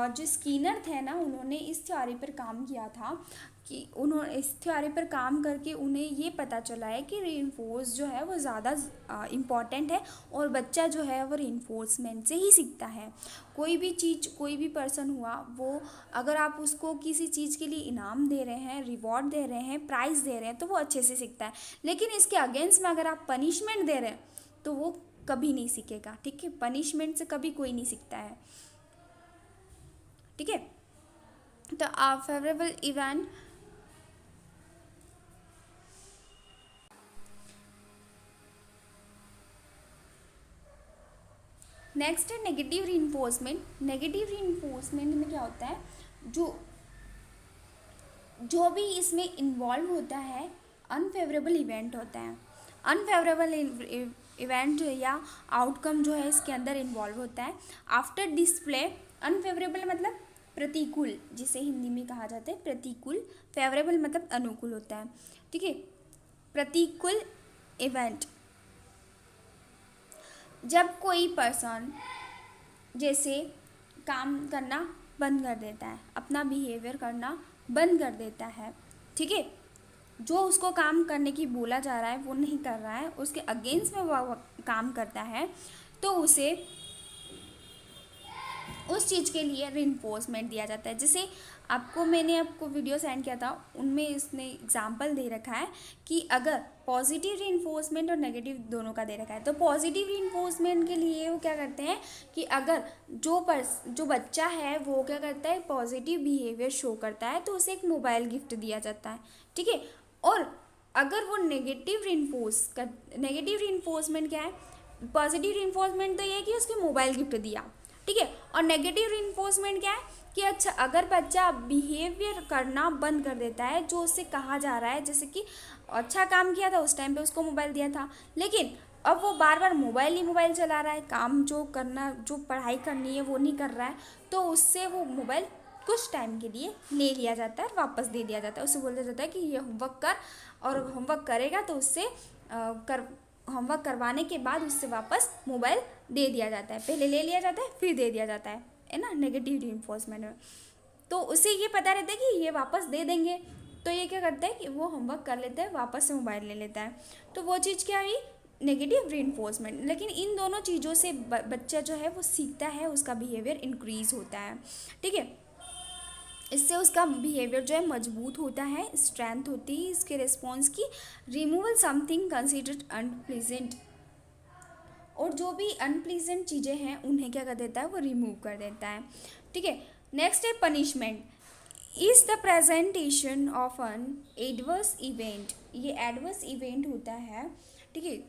जो स्कीनर थे ना, उन्होंने इस थ्योरी पर काम किया था कि उन्होंने इस थ्योरी पर काम करके उन्हें ये पता चला है कि रीइंफोर्स जो है वो ज़्यादा इम्पॉर्टेंट है, और बच्चा जो है वो रीइंफोर्समेंट से ही सीखता है। कोई भी चीज़, कोई भी पर्सन हुआ, वो अगर आप उसको किसी चीज़ के लिए इनाम दे रहे हैं, रिवॉर्ड दे रहे हैं, प्राइज़ दे रहे हैं, तो वो अच्छे से सीखता है। लेकिन इसके अगेंस्ट में अगर आप पनिशमेंट दे रहे हैं तो वो कभी नहीं सीखेगा, ठीक है। पनिशमेंट से कभी कोई नहीं सीखता है, ठीक है। तो फेवरेबल इवेंट, नेक्स्ट है नेगेटिव रीइंफोर्समेंट। नेगेटिव रीइंफोर्समेंट में क्या होता है, जो भी इसमें इन्वॉल्व होता है अनफेवरेबल इवेंट होता है। अनफेवरेबल इवेंट या आउटकम जो है इसके अंदर इन्वॉल्व होता है। आफ्टर डिस्प्ले, अनफेवरेबल मतलब प्रतिकूल, जिसे हिंदी में कहा जाता है प्रतिकूल, फेवरेबल मतलब अनुकूल होता है, ठीक है। प्रतिकूल इवेंट, जब कोई पर्सन जैसे काम करना बंद कर देता है, अपना बिहेवियर करना बंद कर देता है, ठीक है, जो उसको काम करने की बोला जा रहा है वो नहीं कर रहा है, उसके अगेंस्ट में वो काम करता है, तो उसे उस चीज़ के लिए रिइंफोर्समेंट दिया जाता है। जैसे मैंने आपको वीडियो सेंड किया था, उनमें इसने एग्जाम्पल दे रखा है कि अगर पॉजिटिव रिइंफोर्समेंट और नेगेटिव दोनों का दे रखा है, तो पॉजिटिव रिइंफोर्समेंट के लिए वो क्या करते हैं कि अगर जो बच्चा है वो क्या करता है, पॉजिटिव बिहेवियर शो करता है, तो उसे एक मोबाइल गिफ्ट दिया जाता है, ठीक है। और अगर वो नेगेटिव रिइंफोर्समेंट क्या है, पॉजिटिव रिइंफोर्समेंट तो ये है कि उसके मोबाइल गिफ्ट दिया, ठीक है, और नेगेटिव रिइंफोर्समेंट क्या है कि अच्छा, अगर बच्चा बिहेवियर करना बंद कर देता है जो उससे कहा जा रहा है, जैसे कि अच्छा काम किया था उस टाइम पे उसको मोबाइल दिया था, लेकिन अब वो बार बार मोबाइल चला रहा है, काम जो पढ़ाई करनी है वो नहीं कर रहा है, तो उससे वो मोबाइल कुछ टाइम के लिए ले लिया जाता है, वापस दे दिया जाता है। उससे बोला जाता है कि ये होमवर्क कर, और होमवर्क करेगा तो उससे होमवर्क करवाने के बाद उससे वापस मोबाइल दे दिया जाता है, पहले ले लिया जाता है फिर दे दिया जाता है ना, नेगेटिव रीइंफोर्समेंट में। तो उसे ये पता रहता है कि ये वापस दे देंगे, तो ये क्या करता है कि वो होमवर्क कर लेता है, वापस से मोबाइल ले लेता है। तो वो चीज़ क्या हुई, नेगेटिव रीइंफोर्समेंट। लेकिन इन दोनों चीज़ों से बच्चा जो है वो सीखता है, उसका बिहेवियर इंक्रीज होता है, ठीक है। इससे उसका बिहेवियर जो है मजबूत होता है, स्ट्रेंथ होती है इसके रिस्पॉन्स की। रिमूवल समथिंग कंसिडर्ड अनप्लीजेंट, और जो भी अनप्लीजेंट चीज़ें हैं उन्हें क्या कर देता है, वो रिमूव कर देता है, ठीक है। नेक्स्ट है punishment, is the presentation of an adverse event. ये एडवर्स इवेंट होता है, ठीक है,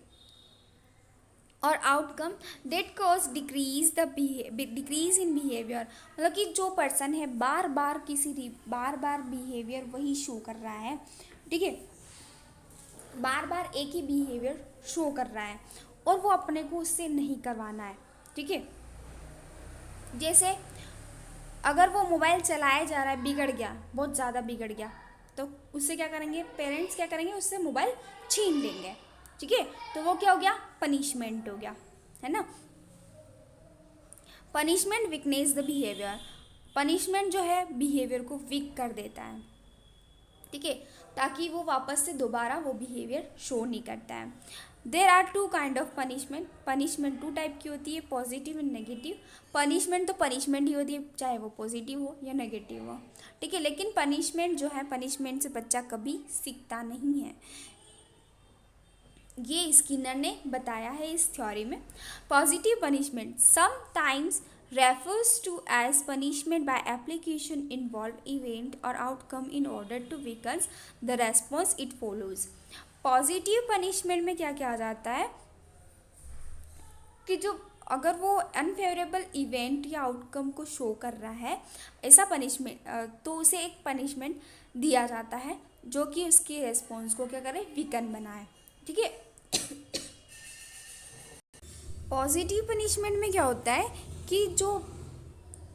और outcome that cause decrease in behaviour. मतलब कि जो पर्सन है बार बार बिहेवियर वही शो कर रहा है, ठीक है, बार बार एक ही बिहेवियर शो कर रहा है और वो अपने को उससे नहीं करवाना है, ठीक है। जैसे अगर वो मोबाइल चलाया जा रहा है, बिगड़ गया, बहुत ज़्यादा बिगड़ गया, तो उससे क्या करेंगे, पेरेंट्स क्या करेंगे, उससे मोबाइल छीन लेंगे, ठीक है। तो वो क्या हो गया, पनिशमेंट हो गया, है ना। Punishment weakness the behaviour, punishment जो है बिहेवियर को वीक कर देता है, ठीक है, ताकि वो वापस से दोबारा वो बिहेवियर शो नहीं करता है। There are two kind of punishment, punishment two type की होती है, पॉजिटिव एंड नेगेटिव। पनिशमेंट तो पनिशमेंट ही होती है, चाहे वो पॉजिटिव हो या नेगेटिव हो, ठीक है। लेकिन पनिशमेंट जो है, पनिशमेंट से बच्चा कभी सीखता नहीं है, ये स्किनर ने बताया है इस थ्योरी में। Positive punishment sometimes refers to as punishment by application involve event or outcome in order to weaken the response it follows। Positive punishment में क्या किया जाता है कि जो अगर वो अनफेवरेबल इवेंट या आउटकम को शो कर रहा है, ऐसा पनिशमेंट, तो उसे एक पनिशमेंट दिया जाता है जो कि उसके रेस्पॉन्स को क्या करे, वीकन बनाए, ठीक है। पॉजिटिव पनिशमेंट में क्या होता है कि जो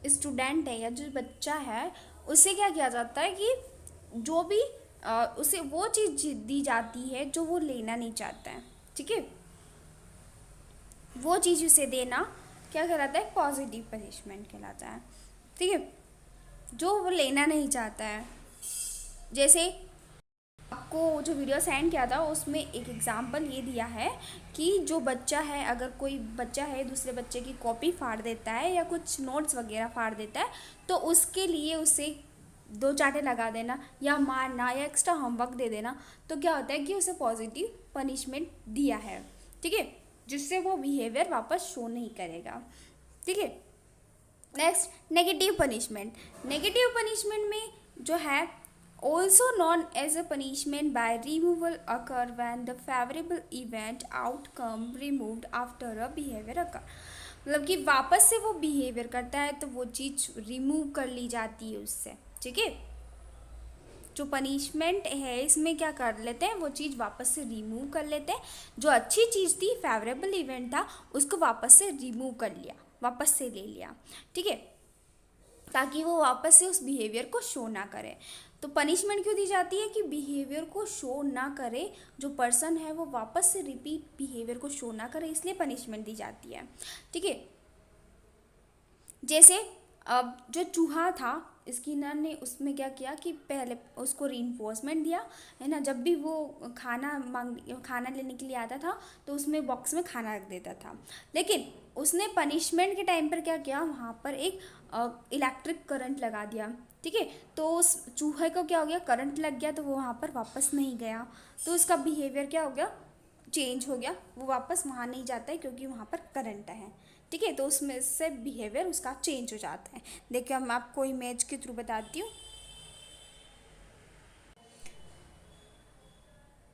स्टूडेंट है या जो बच्चा है उसे क्या किया जाता है कि जो भी उसे वो चीज़ दी जाती है जो वो लेना नहीं चाहता है, ठीक है, वो चीज़ उसे देना क्या कहलाता है, पॉजिटिव पनिशमेंट कहलाता है, ठीक है, जो वो लेना नहीं चाहता है। जैसे आपको जो वीडियो सेंड किया था उसमें एक एग्जांपल ये दिया है कि जो बच्चा है, अगर कोई बच्चा है दूसरे बच्चे की कॉपी फाड़ देता है या कुछ नोट्स वगैरह फाड़ देता है, तो उसके लिए उसे 2 चांटे लगा देना या मारना या एक्स्ट्रा होमवर्क दे देना, तो क्या होता है कि उसे पॉजिटिव पनिशमेंट दिया है, ठीक है, जिससे वो बिहेवियर वापस शो नहीं करेगा, ठीक है। Next negative punishment, negative punishment में जो है also known as a punishment by removal occur when the favorable event outcome removed after a behavior occur। मतलब कि वापस से वो बिहेवियर करता है तो वो चीज़ रिमूव कर ली जाती है उससे, ठीक है। जो पनिशमेंट है इसमें क्या कर लेते हैं, वो चीज़ वापस से रिमूव कर लेते हैं, जो अच्छी चीज़ थी, फेवरेबल इवेंट था, उसको वापस से रिमूव कर लिया, वापस से ले लिया, ठीक है, ताकि वो वापस से उस बिहेवियर को शो ना करे। तो पनिशमेंट क्यों दी जाती है कि बिहेवियर को शो ना करे, जो पर्सन है वो वापस से रिपीट बिहेवियर को शो ना करे, इसलिए पनिशमेंट दी जाती है, ठीक है। जैसे अब जो चूहा था, स्किनर ने उसमें क्या किया कि पहले उसको रीइंफोर्समेंट दिया, है ना, जब भी वो खाना लेने के लिए आता था तो उसमें बॉक्स में खाना रख देता था। लेकिन उसने पनिशमेंट के टाइम पर क्या किया, वहाँ पर एक इलेक्ट्रिक करंट लगा दिया, ठीक है। तो उस चूहे को क्या हो गया, करंट लग गया, तो वो वहाँ पर वापस नहीं गया, तो उसका बिहेवियर क्या हो गया, चेंज हो गया, वो वापस वहाँ नहीं जाता है क्योंकि वहाँ पर करंट है, ठीक है। तो उसमें से बिहेवियर उसका चेंज हो जाता है। देखिए हम आपको इमेज के थ्रू बताती हूँ।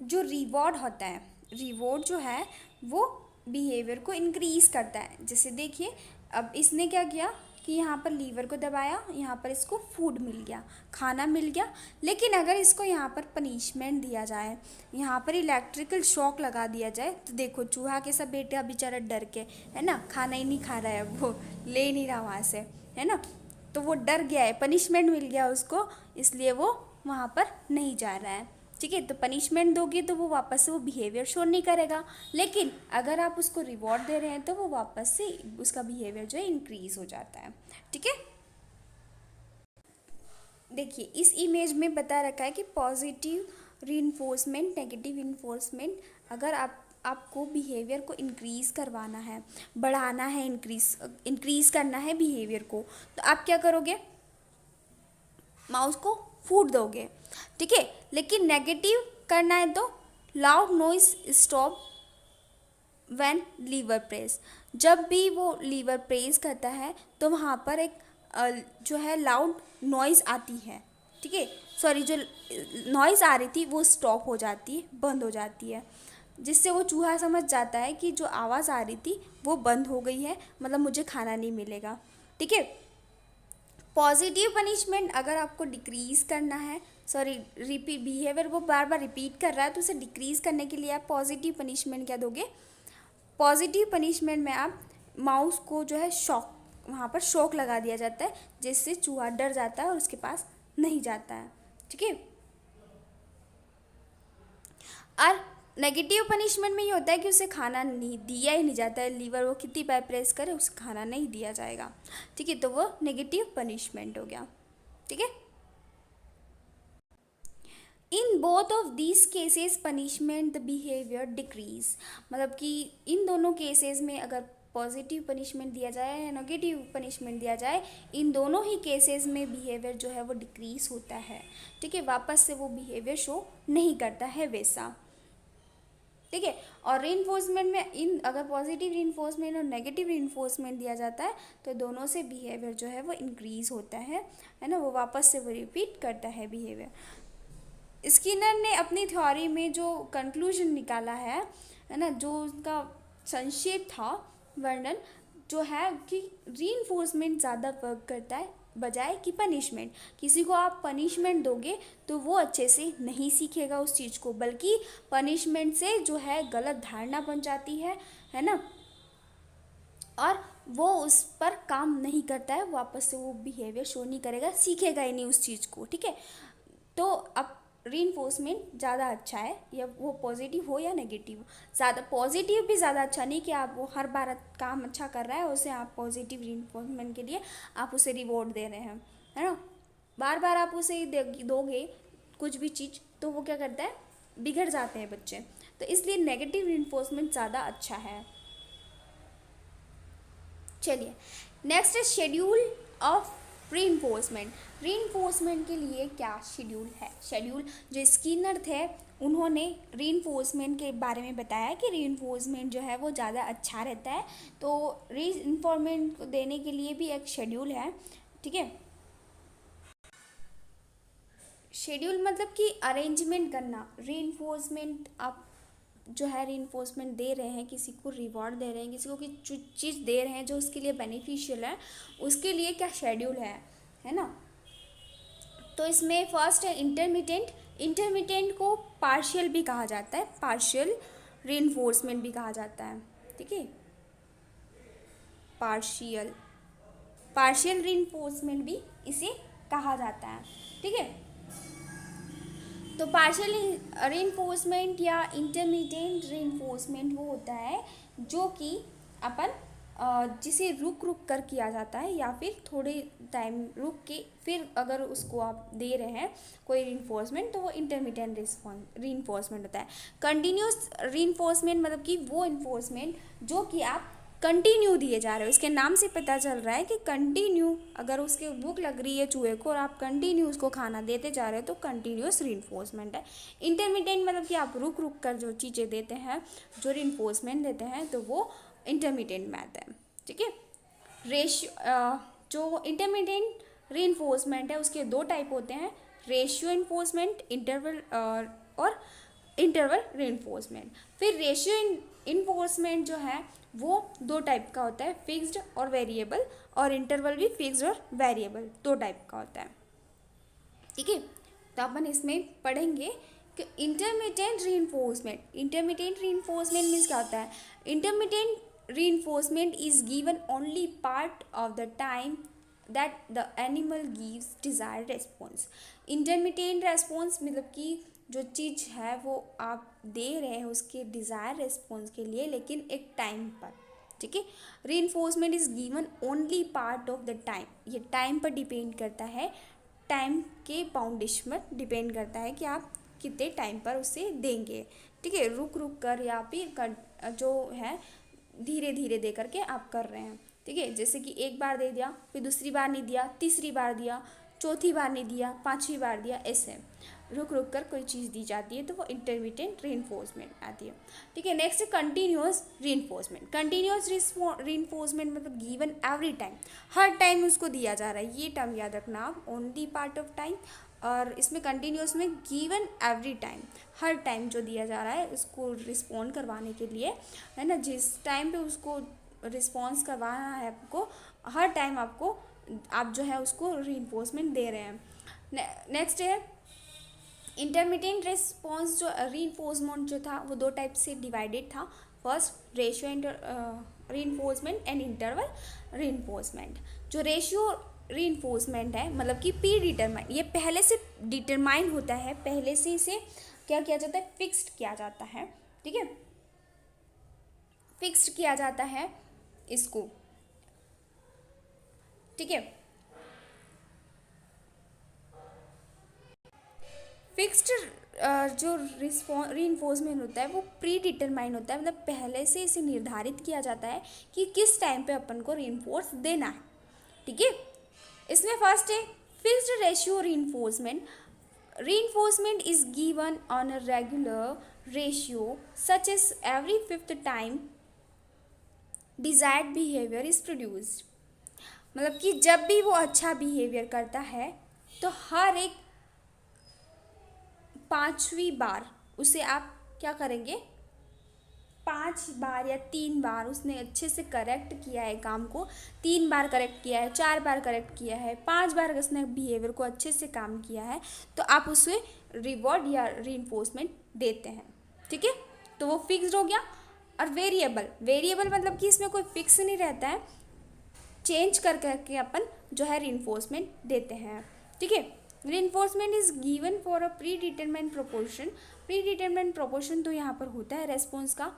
जो रिवॉर्ड होता है, रिवॉर्ड जो है वो बिहेवियर को इंक्रीज करता है। जैसे देखिए अब इसने क्या किया कि यहाँ पर लीवर को दबाया, यहाँ पर इसको फूड मिल गया, खाना मिल गया। लेकिन अगर इसको यहाँ पर पनिशमेंट दिया जाए, यहाँ पर इलेक्ट्रिकल शॉक लगा दिया जाए, तो देखो चूहा के सब बेटा बेचारा डर के, है ना, खाना ही नहीं खा रहा है, वो ले नहीं रहा वहाँ से, है ना, तो वो डर गया है, पनिशमेंट मिल गया उसको, इसलिए वो वहाँ पर नहीं जा रहा है, ठीक है। तो पनिशमेंट दोगे तो वो वापस से वो बिहेवियर शो नहीं करेगा, लेकिन अगर आप उसको रिवॉर्ड दे रहे हैं तो वो वापस से उसका बिहेवियर जो है इंक्रीज हो जाता है। ठीक है। देखिए इस इमेज में बता रखा है कि पॉजिटिव रीइंफोर्समेंट, नेगेटिव इन्फोर्समेंट। अगर आपको बिहेवियर को इंक्रीज़ करवाना है, बढ़ाना है, इंक्रीज़ करना है बिहेवियर को, तो आप क्या करोगे? माउस को फूट दोगे। ठीक है। लेकिन नेगेटिव करना है तो loud noise stop when lever press. जब भी वो लीवर प्रेस करता है तो वहाँ पर एक जो है लाउड नॉइज़ आती है। ठीक है। सॉरी, जो नॉइज़ आ रही थी वो स्टॉप हो जाती है, बंद हो जाती है, जिससे वो चूहा समझ जाता है कि जो आवाज़ आ रही थी वो बंद हो गई है, मतलब मुझे खाना नहीं मिलेगा। ठीक है। पॉजिटिव पनिशमेंट अगर आपको डिक्रीज़ करना है, सॉरी रिपीट, बिहेवियर वो बार बार रिपीट कर रहा है तो उसे डिक्रीज़ करने के लिए आप पॉजिटिव पनिशमेंट क्या दोगे? पॉजिटिव पनिशमेंट में आप माउस को जो है शॉक, वहाँ पर शॉक लगा दिया जाता है, जिससे चूहा डर जाता है और उसके पास नहीं जाता है। ठीक है। और नेगेटिव पनिशमेंट में ये होता है कि उसे खाना नहीं दिया ही नहीं जाता है, लीवर वो कितनी बार प्रेस करे उसे खाना नहीं दिया जाएगा। ठीक है। तो वो नेगेटिव पनिशमेंट हो गया। ठीक है। In both of these cases punishment the behaviour decrease, मतलब कि इन दोनों केसेस में अगर पॉजिटिव पनिशमेंट दिया जाए या नेगेटिव पनिशमेंट दिया जाए, इन दोनों ही केसेस में बिहेवियर जो है वो डिक्रीज होता है। ठीक है। वापस से वो बिहेवियर शो नहीं करता है वैसा। ठीक है। और रीइंफोर्समेंट में इन अगर पॉजिटिव रीइंफोर्समेंट और नेगेटिव रीइंफोर्समेंट दिया जाता है तो दोनों से बिहेवियर जो है वो इंक्रीज होता है ना, वो वापस से वो रिपीट करता है बिहेवियर। स्किनर ने अपनी थ्योरी में जो कंक्लूजन निकाला है ना, जो उसका संक्षेप था वर्णन, जो है कि रीइंफोर्समेंट ज़्यादा वर्क करता है बजाय कि पनिशमेंट। किसी को आप पनिशमेंट दोगे तो वो अच्छे से नहीं सीखेगा उस चीज़ को, बल्कि पनिशमेंट से जो है गलत धारणा बन जाती है ना, और वो उस पर काम नहीं करता है, वापस से वो बिहेवियर शो नहीं करेगा, सीखेगा ही नहीं उस चीज़ को। ठीक है। तो अब रीइंफोर्समेंट ज़्यादा अच्छा है, या वो पॉजिटिव हो या नेगेटिव। ज़्यादा पॉजिटिव भी ज़्यादा अच्छा नहीं कि आप वो हर बार काम अच्छा कर रहा है उसे आप पॉजिटिव रीइंफोर्समेंट के लिए आप उसे रिवॉर्ड दे रहे हैं, है ना। बार बार आप उसे दोगे कुछ भी चीज़ तो वो क्या करता है, बिगड़ जाते हैं बच्चे। तो इसलिए नेगेटिव रीइंफोर्समेंट ज़्यादा अच्छा है। चलिए नेक्स्ट है शेड्यूल ऑफ रीइंफोर्समेंट। रीइंफोर्समेंट के लिए क्या शेड्यूल है? शेड्यूल जो स्किनर थे उन्होंने रीइंफोर्समेंट के बारे में बताया कि रीइंफोर्समेंट जो है वो ज़्यादा अच्छा रहता है, तो रीइंफोर्समेंट देने के लिए भी एक शेड्यूल है। ठीक है। शेड्यूल मतलब कि अरेंजमेंट करना। रीइंफोर्समेंट आप जो है रीइंफोर्समेंट दे रहे हैं, किसी को रिवॉर्ड दे रहे हैं, किसी को कुछ चीज़ दे रहे हैं जो उसके लिए बेनिफिशियल है, उसके लिए क्या शेड्यूल है ना। तो इसमें फर्स्ट है इंटरमिटेंट। इंटरमिटेंट को पार्शियल भी कहा जाता है, पार्शियल रीइंफोर्समेंट भी कहा जाता है। ठीक है। पार्शियल पार्शियल रीइंफोर्समेंट भी इसे कहा जाता है। ठीक है। तो पार्शियल रीइंफोर्समेंट या इंटरमीडिएट रीइंफोर्समेंट वो होता है जो कि अपन जिसे रुक रुक कर किया जाता है, या फिर थोड़े टाइम रुक के फिर अगर उसको आप दे रहे हैं कोई रीइंफोर्समेंट तो वो इंटरमीडिएट रीइंफोर्समेंट होता है। कंटिन्यूस रीइंफोर्समेंट मतलब कि वो इन्फोर्समेंट जो कि आप कंटिन्यू दिए जा रहे हो। इसके नाम से पता चल रहा है कि कंटिन्यू, अगर उसके भूख लग रही है चूहे को और आप कंटिन्यू उसको खाना देते जा रहे हो तो कंटिन्यूस रीइंफोर्समेंट है। इंटरमीडिएट मतलब कि आप रुक रुक कर जो चीज़ें देते हैं, जो रीइंफोर्समेंट देते हैं, तो वो इंटरमीडिएट में आता है। ठीक है। जो इंटरमीडिएट रीइंफोर्समेंट है उसके दो टाइप होते हैं, रेशियो इन्फोर्समेंट इंटरवल और इंटरवल रीइंफोर्समेंट। फिर रेशियो इन्फोर्समेंट जो है वो दो टाइप का होता है, फिक्स्ड और वेरिएबल, और इंटरवल भी फिक्स्ड और वेरिएबल दो टाइप का होता है। ठीक है। तो अपन इसमें पढ़ेंगे कि intermittent reinforcement. Intermittent reinforcement means क्या होता है? Intermittent reinforcement is given only part of the time that the animal gives desired response. Intermittent response मतलब कि जो चीज़ है वो आप दे रहे हैं उसके डिज़ायर रिस्पॉन्स के लिए, लेकिन एक टाइम पर, ठीक है। Reinforcement is given only part of the time, ये टाइम पर डिपेंड करता है, टाइम के बाउंडेशन पर डिपेंड करता है कि आप कितने टाइम पर उसे देंगे, ठीक है। रुक रुक कर या फिर जो है धीरे धीरे दे करके आप कर रहे हैं, ठीक है। जैसे कि एक बार दे दिया, फिर दूसरी बार नहीं दिया, तीसरी बार दिया, चौथी बार नहीं दिया, पांचवी बार दिया, ऐसे रुक रुक कर कोई चीज़ दी जाती है तो वो इंटरमिटेंट रीइंफोर्समेंट आती है, ठीक है। Next continuous reinforcement. Continuous reinforcement मतलब गिवन एवरी टाइम, हर टाइम उसको दिया जा रहा है, ये टर्म याद रखना आप, ओनली पार्ट ऑफ टाइम। और इसमें कंटिन्यूअस में गिवन एवरी टाइम, हर टाइम जो दिया जा रहा है उसको रिस्पॉन्ड करवाने के लिए, है ना, जिस टाइम पे उसको रिस्पॉन्स करवाना है आपको, हर टाइम आपको आप जो है उसको रीइंफोर्समेंट दे रहे हैं। नेक्स्ट है इंटरमीडिएट रिस्पॉन्स। जो रीइंफोर्समेंट जो था वो दो टाइप से डिवाइडेड था, first ratio reinforcement and interval reinforcement. जो रेशियो रीइंफोर्समेंट है मतलब कि प्री डिटरमाइन, ये पहले से डिटरमाइन होता है, पहले से इसे क्या किया जाता है, फिक्स्ड किया जाता है, ठीक है, फिक्स्ड किया जाता है इसको, ठीक है। फिक्स्ड जो रीइंफोर्समेंट होता है वो प्री डिटरमाइन होता है, मतलब पहले से इसे निर्धारित किया जाता है कि किस टाइम पे अपन को रीइंफोर्स देना है, ठीक है। इसमें फर्स्ट है fixed ratio reinforcement. Reinforcement is given on a regular ratio such as every fifth time desired behavior is produced। मतलब कि जब भी वो अच्छा बिहेवियर करता है तो हर एक पांचवी बार उसे आप क्या करेंगे, 5 बार या 3 बार उसने अच्छे से करेक्ट किया है काम को, 3 बार करेक्ट किया है, 4 बार करेक्ट किया है, 5 बार उसने बिहेवियर को अच्छे से काम किया है, तो आप उसे रिवॉर्ड या रीइंफोर्समेंट देते हैं, ठीक है। तो वो फिक्स्ड हो गया। और वेरिएबल, वेरिएबल मतलब कि इसमें कोई फिक्स नहीं रहता है, चेंज कर करके अपन जो है रीइंफोर्समेंट देते हैं, ठीक है। Reinforcement is given for a pre determined proportion. Pre determined proportion तो यहाँ पर होता है रेस्पॉन्स का,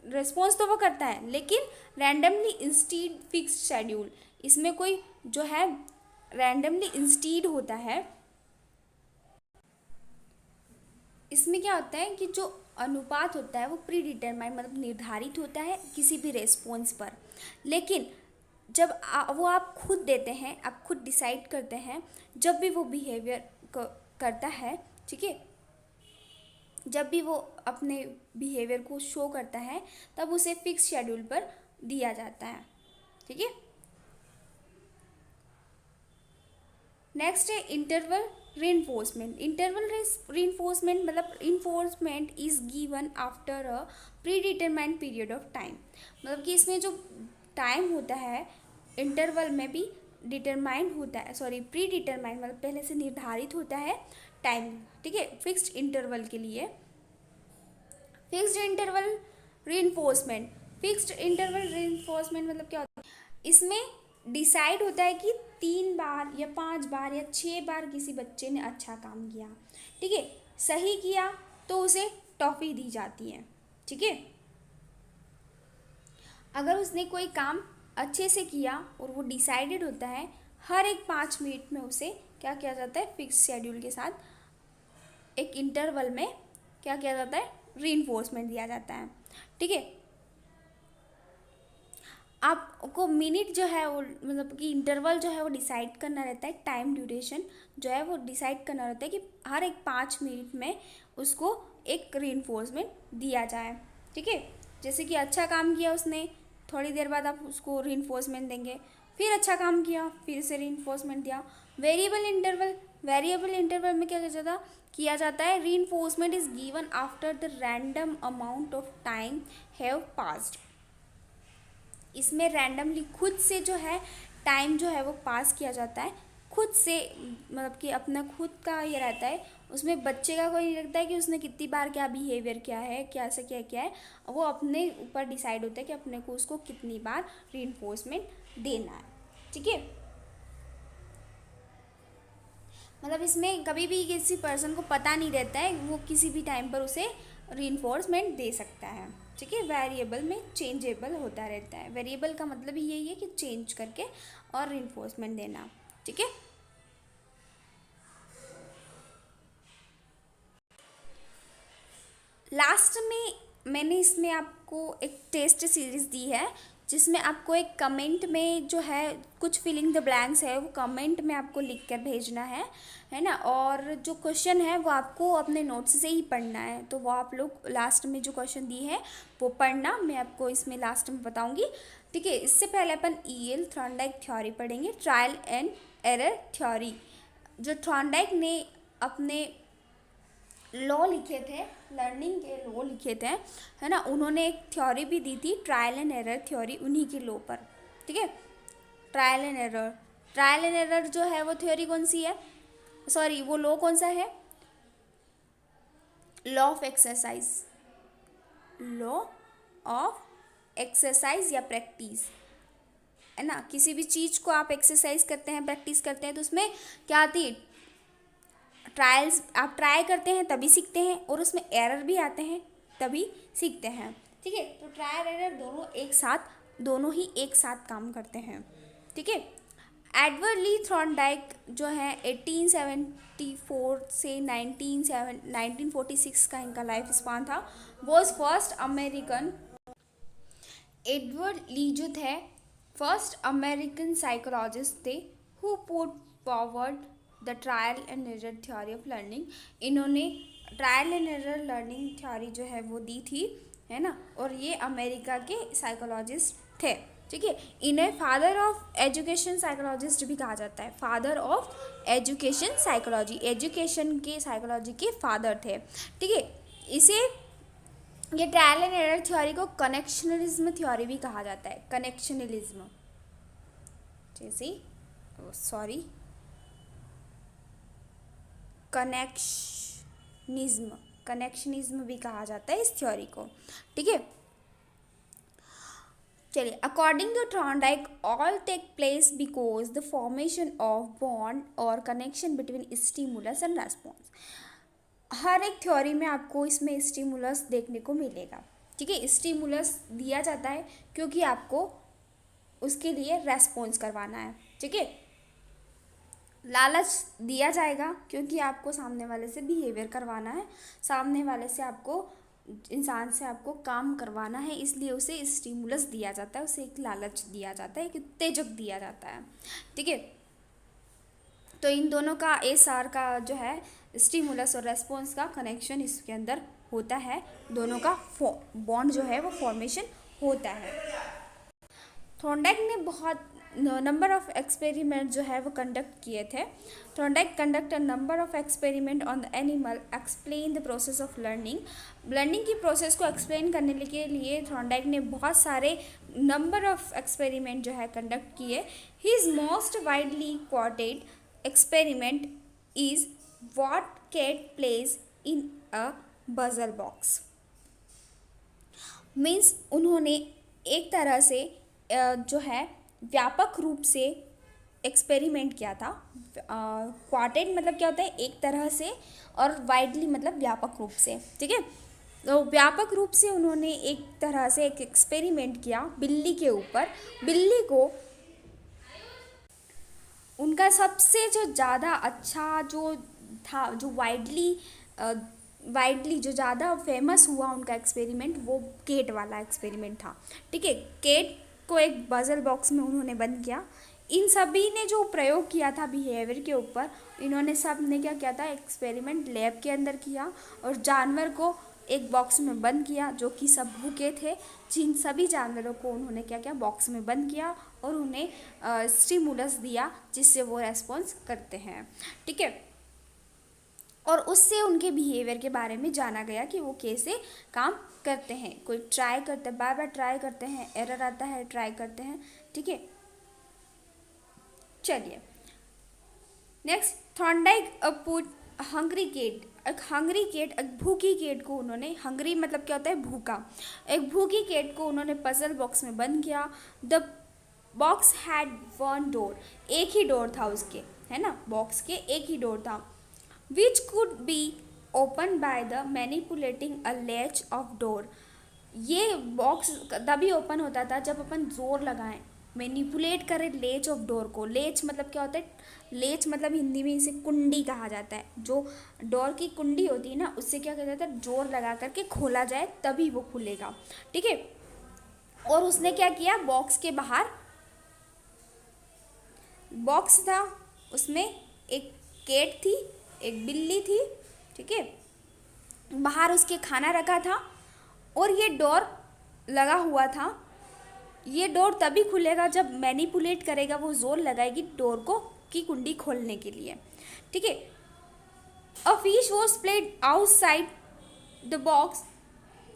रेस्पॉन्स तो वो करता है लेकिन रैंडमली इंस्टीड फिक्स्ड शेड्यूल, इसमें कोई जो है रैंडमली इंस्टीड होता है। इसमें क्या होता है कि जो अनुपात होता है वो प्री डिटरमाइंड मतलब निर्धारित होता है किसी भी रेस्पॉन्स पर, लेकिन जब वो आप खुद देते हैं, आप खुद डिसाइड करते हैं, जब भी वो बिहेवियर करता है, ठीक है, जब भी वो अपने बिहेवियर को शो करता है तब उसे फिक्स शेड्यूल पर दिया जाता है, ठीक है। नेक्स्ट है इंटरवल रीइंफोर्समेंट। इंटरवल रीइंफोर्समेंट मतलब enforcement is given after a pre determined period of time. मतलब कि इसमें जो टाइम होता है इंटरवल में भी डिटरमाइंड होता है, सॉरी प्री डिटरमाइंड मतलब पहले से निर्धारित होता है टाइम, ठीक है, फिक्स्ड इंटरवल के लिए। Fixed interval reinforcement, fixed interval reinforcement मतलब क्या होता है, इसमें डिसाइड होता है कि 3 बार या 5 बार या 6 बार किसी बच्चे ने अच्छा काम किया, ठीक है, सही किया तो उसे टॉफी दी जाती है, ठीक है। अगर उसने कोई काम अच्छे से किया और वो डिसाइडेड होता है, हर एक 5 मिनट में उसे क्या किया जाता है, फिक्स शेड्यूल के साथ एक इंटरवल में क्या किया जाता है, रीइंफोर्समेंट दिया जाता है, ठीक है। आपको मिनट जो है वो मतलब कि इंटरवल जो है वो डिसाइड करना रहता है, टाइम ड्यूरेशन जो है वो डिसाइड करना रहता है कि हर एक 5 मिनट में उसको एक रीइंफोर्समेंट दिया जाए, ठीक है। जैसे कि अच्छा काम किया उसने, थोड़ी देर बाद आप उसको रीइंफोर्समेंट देंगे, फिर अच्छा काम किया फिर से रीइंफोर्समेंट दिया। वेरिएबल इंटरवल, वेरिएबल इंटरवल में क्या किया जाता है, reinforcement is given after the random amount of time have passed. इसमें रैंडमली खुद से जो है टाइम जो है वो पास किया जाता है, खुद से मतलब कि अपना खुद का ये रहता है, उसमें बच्चे का कोई नहीं लगता है कि उसने कितनी बार क्या बिहेवियर किया है, क्या से क्या क्या है, वो अपने ऊपर डिसाइड होता है कि अपने को उसको कितनी बार रीइंफोर्समेंट देना है, ठीक है। मतलब इसमें कभी भी किसी पर्सन को पता नहीं रहता है, वो किसी भी टाइम पर उसे रीइंफोर्समेंट दे सकता है। ठीक है, वेरिएबल में चेंजेबल होता रहता है। वेरिएबल का मतलब ही यही है कि चेंज करके और रीइंफोर्समेंट देना। ठीक है, लास्ट में मैंने इसमें आपको एक टेस्ट सीरीज़ दी है, जिसमें आपको एक कमेंट में जो है कुछ फिलिंग द ब्लैंक्स है वो कमेंट में आपको लिख कर भेजना है ना। और जो क्वेश्चन है वो आपको अपने नोट्स से ही पढ़ना है, तो वो आप लोग लास्ट में जो क्वेश्चन दी है वो पढ़ना, मैं आपको इसमें लास्ट में बताऊंगी। ठीक है, इससे पहले अपन ईएल थॉर्नडाइक थ्योरी पढ़ेंगे, ट्रायल एंड एरर थ्योरी। जो थॉर्नडाइक ने अपने लॉ लिखे थे, लर्निंग के लॉ लिखे थे, है ना, उन्होंने एक थ्योरी भी दी थी, ट्रायल एंड एरर थ्योरी, उन्हीं के लॉ पर। ठीक है, trial and error, trial and error जो है वो थ्योरी कौन सी है, सॉरी वो लॉ कौन सा है, law of exercise, law of exercise या प्रैक्टिस, है ना। किसी भी चीज़ को आप एक्सरसाइज करते हैं, प्रैक्टिस करते हैं, तो उसमें क्या आती है, ट्रायल्स, आप ट्राई करते हैं तभी सीखते हैं, और उसमें एरर भी आते हैं तभी सीखते हैं। ठीक है, तो ट्रायल एरर दोनों ही एक साथ काम करते हैं। ठीक है, एडवर्ड ली थॉर्नडाइक जो है 1874 से 1946 का इनका लाइफ स्पान था, was first American, Edward Lee जो थे फर्स्ट अमेरिकन साइकोलॉजिस्ट थे who put forward the trial and error theory of learning. इन्होंने trial and error learning theory जो है वो दी थी, है ना, और ये अमेरिका के साइकोलॉजिस्ट थे। ठीक है, इन्हें फादर ऑफ एजुकेशन साइकोलॉजिस्ट भी कहा जाता है, father of education psychology, education के साइकोलॉजी के फादर थे। ठीक है, इसे ये ट्रायल एंड एरर थ्योरी को कनेक्शनलिज्म थ्योरी भी कहा जाता है, कनेक्शनलिज्म, जैसे सॉरी कनेक्शनिज्म भी कहा जाता है इस थ्योरी को। ठीक है, चलिए, according to Thorndike all take place because the formation of bond और connection between stimulus and response. हर एक थ्योरी में आपको इसमें स्टिमुलस देखने को मिलेगा। ठीक है, स्टिमुलस दिया जाता है क्योंकि आपको उसके लिए रेस्पॉन्स करवाना है। ठीक है, लालच दिया जाएगा क्योंकि आपको सामने वाले से बिहेवियर करवाना है, सामने वाले से आपको, इंसान से आपको काम करवाना है, इसलिए उसे स्टिमुलस दिया जाता है, उसे एक लालच दिया जाता है, एक उत्तेजक दिया जाता है। ठीक है, तो इन दोनों का एसआर का जो है स्टिमुलस और रेस्पॉन्स का कनेक्शन इसके अंदर होता है, दोनों का बॉन्ड जो है वो फॉर्मेशन होता है। थॉर्नडाइक ने बहुत नंबर ऑफ एक्सपेरिमेंट जो है वो कंडक्ट किए थे। Thorndike conduct a number of experiment on the animal, explain the process of learning. Learning की प्रोसेस को एक्सप्लेन करने के लिए थॉर्नडाइक ने बहुत सारे नंबर ऑफ एक्सपेरिमेंट जो है कंडक्ट किए। His most widely quoted experiment is what cat plays in a puzzle box. Means उन्होंने एक तरह से जो है व्यापक रूप से एक्सपेरिमेंट किया था। क्वार्टेड मतलब क्या होता है, एक तरह से, और वाइडली मतलब व्यापक रूप से। ठीक है, तो व्यापक रूप से उन्होंने एक तरह से एक एक्सपेरिमेंट किया बिल्ली के ऊपर। बिल्ली को उनका सबसे जो ज़्यादा अच्छा जो था, जो वाइडली जो ज़्यादा फेमस हुआ उनका एक्सपेरिमेंट, वो केट वाला एक्सपेरिमेंट था। ठीक है, केट को एक बजल बॉक्स में उन्होंने बंद किया। इन सभी ने जो प्रयोग किया था बिहेवियर के ऊपर, इन्होंने सब ने क्या किया था, एक्सपेरिमेंट लैब के अंदर किया और जानवर को एक बॉक्स में बंद किया, जो कि सब भूखे थे। जिन सभी जानवरों को उन्होंने क्या किया, बॉक्स में बंद किया और उन्हें स्टिमुलस दिया जिससे वो रेस्पॉन्स करते हैं। ठीक है, और उससे उनके बिहेवियर के बारे में जाना गया कि वो कैसे काम करते हैं। कोई ट्राई करते हैं, बार बार ट्राई करते हैं, एरर आता है, ट्राई करते हैं। ठीक है, चलिए next, Thorndike put hungry cat, एक भूखी केट को उन्होंने, हंग्री मतलब क्या होता है, भूखा, एक भूखी केट को उन्होंने पजल बॉक्स में बंद किया। The box had one door, एक ही डोर था उसके, है ना, बॉक्स के एक ही डोर था, which could be open by the manipulating a latch of door. ये बॉक्स तभी ओपन होता था जब अपन जोर लगाएं, मैनिपुलेट करें लेच ऑफ डोर को। लेच मतलब क्या होता है, लेच मतलब हिंदी में इसे कुंडी कहा जाता है। जो डोर की कुंडी होती है ना, उससे क्या कहता जाता है, जोर लगा करके खोला जाए तभी वो खुलेगा, ठीक है। और उसने क्या किया, बॉक्स के बाहर बॉक्स था, उसमें एक कैट थी, एक बिल्ली थी, ठीक है, बाहर उसके खाना रखा था और ये डोर लगा हुआ था। ये डोर तभी खुलेगा जब मैनिपुलेट करेगा, वो जोर लगाएगी डोर को की कुंडी खोलने के लिए, ठीक है। A fish was placed outside the box,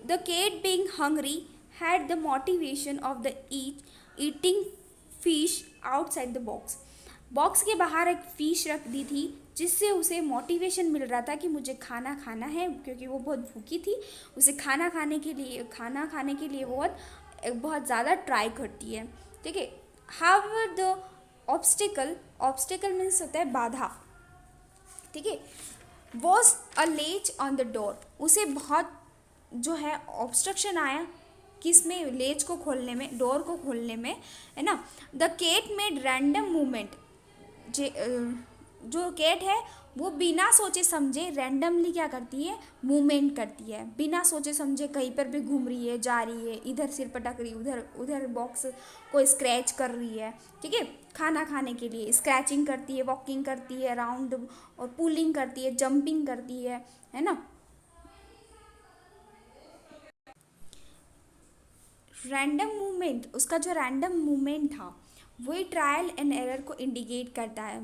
the cat being hungry had the motivation of the eating fish outside the box. Box के बाहर एक फिश रख दी थी जिससे उसे मोटिवेशन मिल रहा था कि मुझे खाना खाना है, क्योंकि वो बहुत भूखी थी। उसे खाना खाने के लिए बहुत ज़्यादा ट्राई करती है, ठीक है। हाउएवर द ऑब्स्टिकल मीन्स होता है बाधा, ठीक है, was a latch on the door. उसे बहुत जो है ऑब्स्ट्रक्शन आया किसमें, लेच को खोलने में, डोर को खोलने में, है ना। The cat made random movement, जो कैट है वो बिना सोचे समझे रैंडमली क्या करती है, मूवमेंट करती है, बिना सोचे समझे कहीं पर भी घूम रही है, जा रही है, इधर सिर पटक रही, उधर उधर बॉक्स को स्क्रैच कर रही है, ठीक है। खाना खाने के लिए स्क्रैचिंग करती है, वॉकिंग करती है राउंड, और पुलिंग करती है, जंपिंग करती है ना। रैंडम मूवमेंट, उसका जो रैंडम मूवमेंट था वही ट्रायल एंड एरर को इंडिकेट करता है।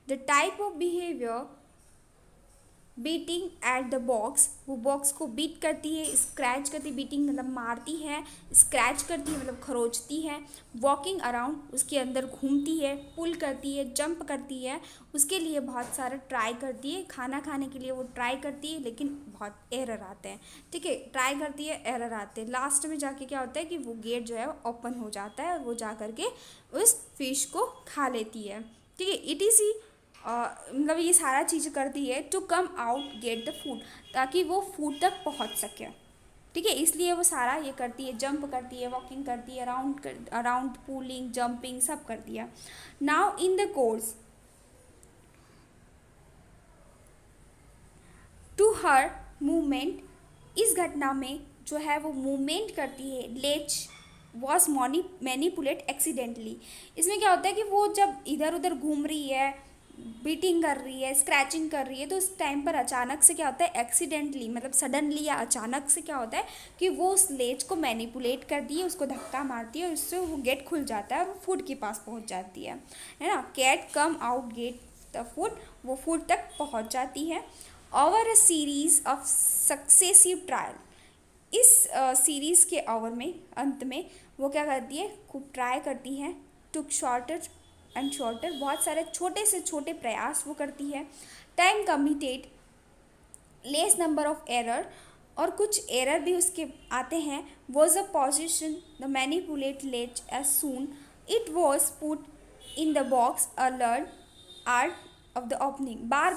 The type of behaviour, beating at the box, वो बॉक्स को बीट करती है, स्क्रैच करती, बीटिंग मतलब मारती है, स्क्रैच करती है मतलब खरोचती है, वॉकिंग अराउंड उसके अंदर घूमती है, पुल करती है, जंप करती है, उसके लिए बहुत सारा ट्राई करती है। खाना खाने के लिए वो ट्राई करती है लेकिन बहुत एरर आते हैं, ठीक है, ट्राई करती है, एरर आते हैं, लास्ट में जाके क्या होता है कि वो गेट जो है ओपन हो जाता है और वो जा करके उस फिश को खा लेती है, ठीक है। इट इज़ मतलब ये सारा चीज़ करती है to come out get the food, ताकि वो फूड तक पहुंच सके, ठीक है। इसलिए वो सारा ये करती है, जंप करती है, वॉकिंग करती है, अराउंड पुलिंग जंपिंग सब करती है। Now in the course to her movement, इस घटना में जो है वो मूवमेंट करती है, लेच वॉज मैनिपुलेट एक्सीडेंटली। इसमें क्या होता है कि वो जब इधर उधर घूम रही है, बीटिंग कर रही है, स्क्रैचिंग कर रही है, तो उस टाइम पर अचानक से क्या होता है, एक्सीडेंटली मतलब सडनली या अचानक से क्या होता है कि वो उस लेच को मैनिपुलेट करती है, उसको धक्का मारती है और उससे वो गेट खुल जाता है और वो फूड के पास पहुंच जाती है ना। Cat come out get the food, वो फूड तक पहुंच जाती है। Over a series of successive trial, इस सीरीज़ के ओवर में, अंत में वो क्या करती है, खूब ट्राई करती है, टुक शॉर्टर एंड शॉर्टर, बहुत सारे छोटे से छोटे प्रयास वो करती है। Time committed, less number of error, और कुछ एरर भी उसके आते हैं। Was a position the manipulate late as soon it was put in the box a learn art of the opening. बार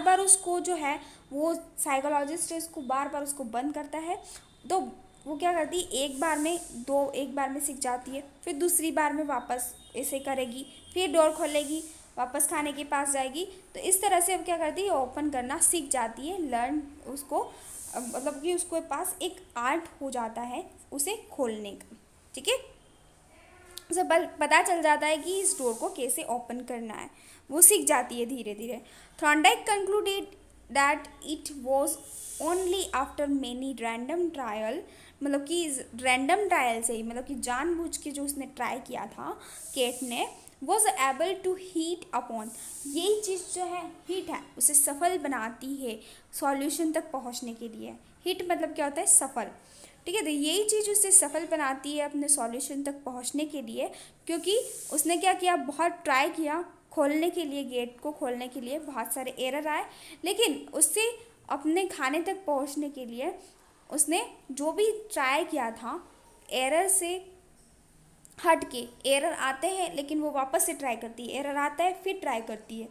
बार उसको जो है वो साइकोलॉजिस्ट है, उसको बार बार उसको बंद करता है, तो वो क्या करती है, एक बार में सीख जाती है, फिर दूसरी बार में वापस ऐसे करेगी, फिर डोर खोलेगी, वापस खाने के पास जाएगी, तो इस तरह से अब क्या करती है, ओपन करना सीख जाती है, लर्न उसको मतलब कि उसके पास एक आर्ट हो जाता है उसे खोलने का, ठीक है। उसे पता चल जाता है कि इस डोर को कैसे ओपन करना है, वो सीख जाती है धीरे धीरे। Thorndike concluded that it was only after many random trial, मतलब कि रैंडम ट्रायल से ही, मतलब कि जानबूझ के जो उसने ट्राई किया था केट ने, was able to hit upon, यही चीज़ जो है हीट है उसे सफल बनाती है सॉल्यूशन तक पहुंचने के लिए। हीट मतलब क्या होता है, सफल, ठीक है। तो यही चीज़ उसे सफल बनाती है अपने सॉल्यूशन तक पहुंचने के लिए, क्योंकि उसने क्या किया, बहुत ट्राई किया खोलने के लिए, गेट को खोलने के लिए बहुत सारे एरर आए, लेकिन उससे अपने खाने तक पहुंचने के लिए उसने जो भी ट्राई किया था, एरर से हट के एरर आते हैं, लेकिन वो वापस से ट्राई करती है, एरर आता है फिर ट्राई करती है,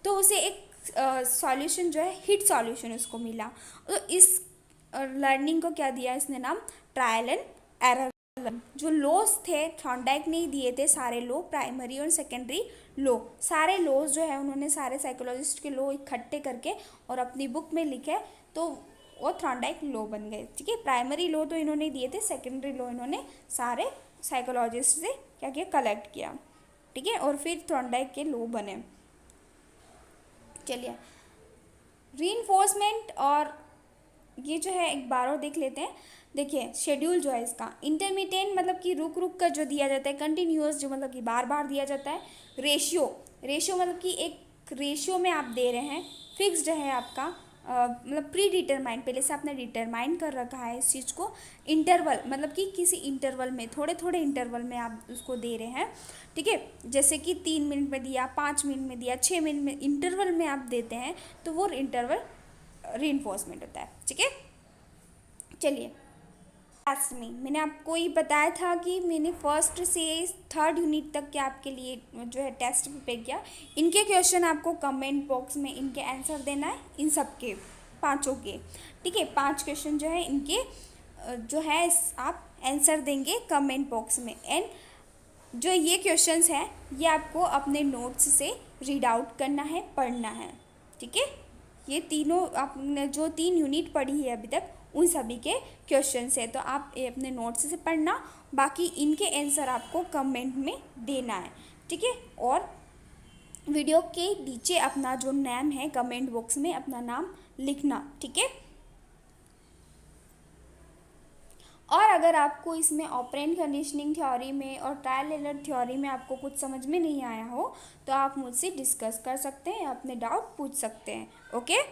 तो उसे एक सॉल्यूशन जो है हिट सॉल्यूशन उसको मिला। तो इस लर्निंग को क्या दिया इसने नाम, ट्रायल एंड एरर। जो लॉस थे थॉर्नडाइक ने ही दिए थे सारे लॉ, प्राइमरी और सेकेंडरी लॉ, सारे लॉज जो है उन्होंने सारे साइकोलॉजिस्ट के लॉ इकट्ठे करके और अपनी बुक में लिखे, तो वो थॉर्नडाइक लॉ बन गए। ठीक है, प्राइमरी लॉ तो इन्होंने दिए थे, सेकेंडरी लॉ इन्होंने सारे साइकोलॉजिस्ट से क्या किया, कलेक्ट किया। ठीक है, और फिर थॉर्नडाइक के लॉ बने। चलिए, रीइंफोर्समेंट और ये जो है एक बार और देख लेते हैं। देखिए शेड्यूल जो है इसका, इंटरमिटेंट मतलब कि रुक रुक कर जो दिया जाता है, कंटिन्यूअस जो मतलब कि बार बार दिया जाता है, रेशियो, रेशियो मतलब कि एक रेशियो में आप दे रहे हैं, फिक्स्ड है आपका, मतलब प्री डिटरमाइंड, पहले से आपने डिटरमाइन कर रखा है इस चीज़ को। इंटरवल मतलब कि किसी इंटरवल में, थोड़े थोड़े इंटरवल में आप उसको दे रहे हैं। ठीक है, जैसे कि 3 मिनट में दिया, 5 मिनट में दिया, 6 मिनट में, इंटरवल में आप देते हैं, तो वो इंटरवल रीइंफोर्समेंट होता है। ठीक है, चलिए लास्ट में मैंने आपको ये बताया था कि मैंने फर्स्ट से थर्ड यूनिट तक के आपके लिए जो है टेस्ट प्रिपेयर किया। इनके क्वेश्चन आपको कमेंट बॉक्स में इनके आंसर देना है, इन सब के, पांचों के। ठीक है, 5 क्वेश्चन जो है इनके जो है आप आंसर देंगे कमेंट बॉक्स में। एंड जो ये क्वेश्चंस हैं ये आपको अपने नोट्स से रीड आउट करना है, पढ़ना है। ठीक है, ये तीनों आपने जो 3 यूनिट पढ़ी है अभी तक उन सभी के क्वेश्चंस है, तो आप ये अपने नोट्स से पढ़ना, बाकी इनके आंसर आपको कमेंट में देना है। ठीक है, और वीडियो के नीचे अपना जो नाम है कमेंट बॉक्स में अपना नाम लिखना। ठीक है, और अगर आपको इसमें ऑपरेंट कंडीशनिंग थ्योरी में और ट्रायल एरर थ्योरी में आपको कुछ समझ में नहीं आया हो, तो आप मुझसे डिस्कस कर सकते हैं, अपने डाउट पूछ सकते हैं। ओके।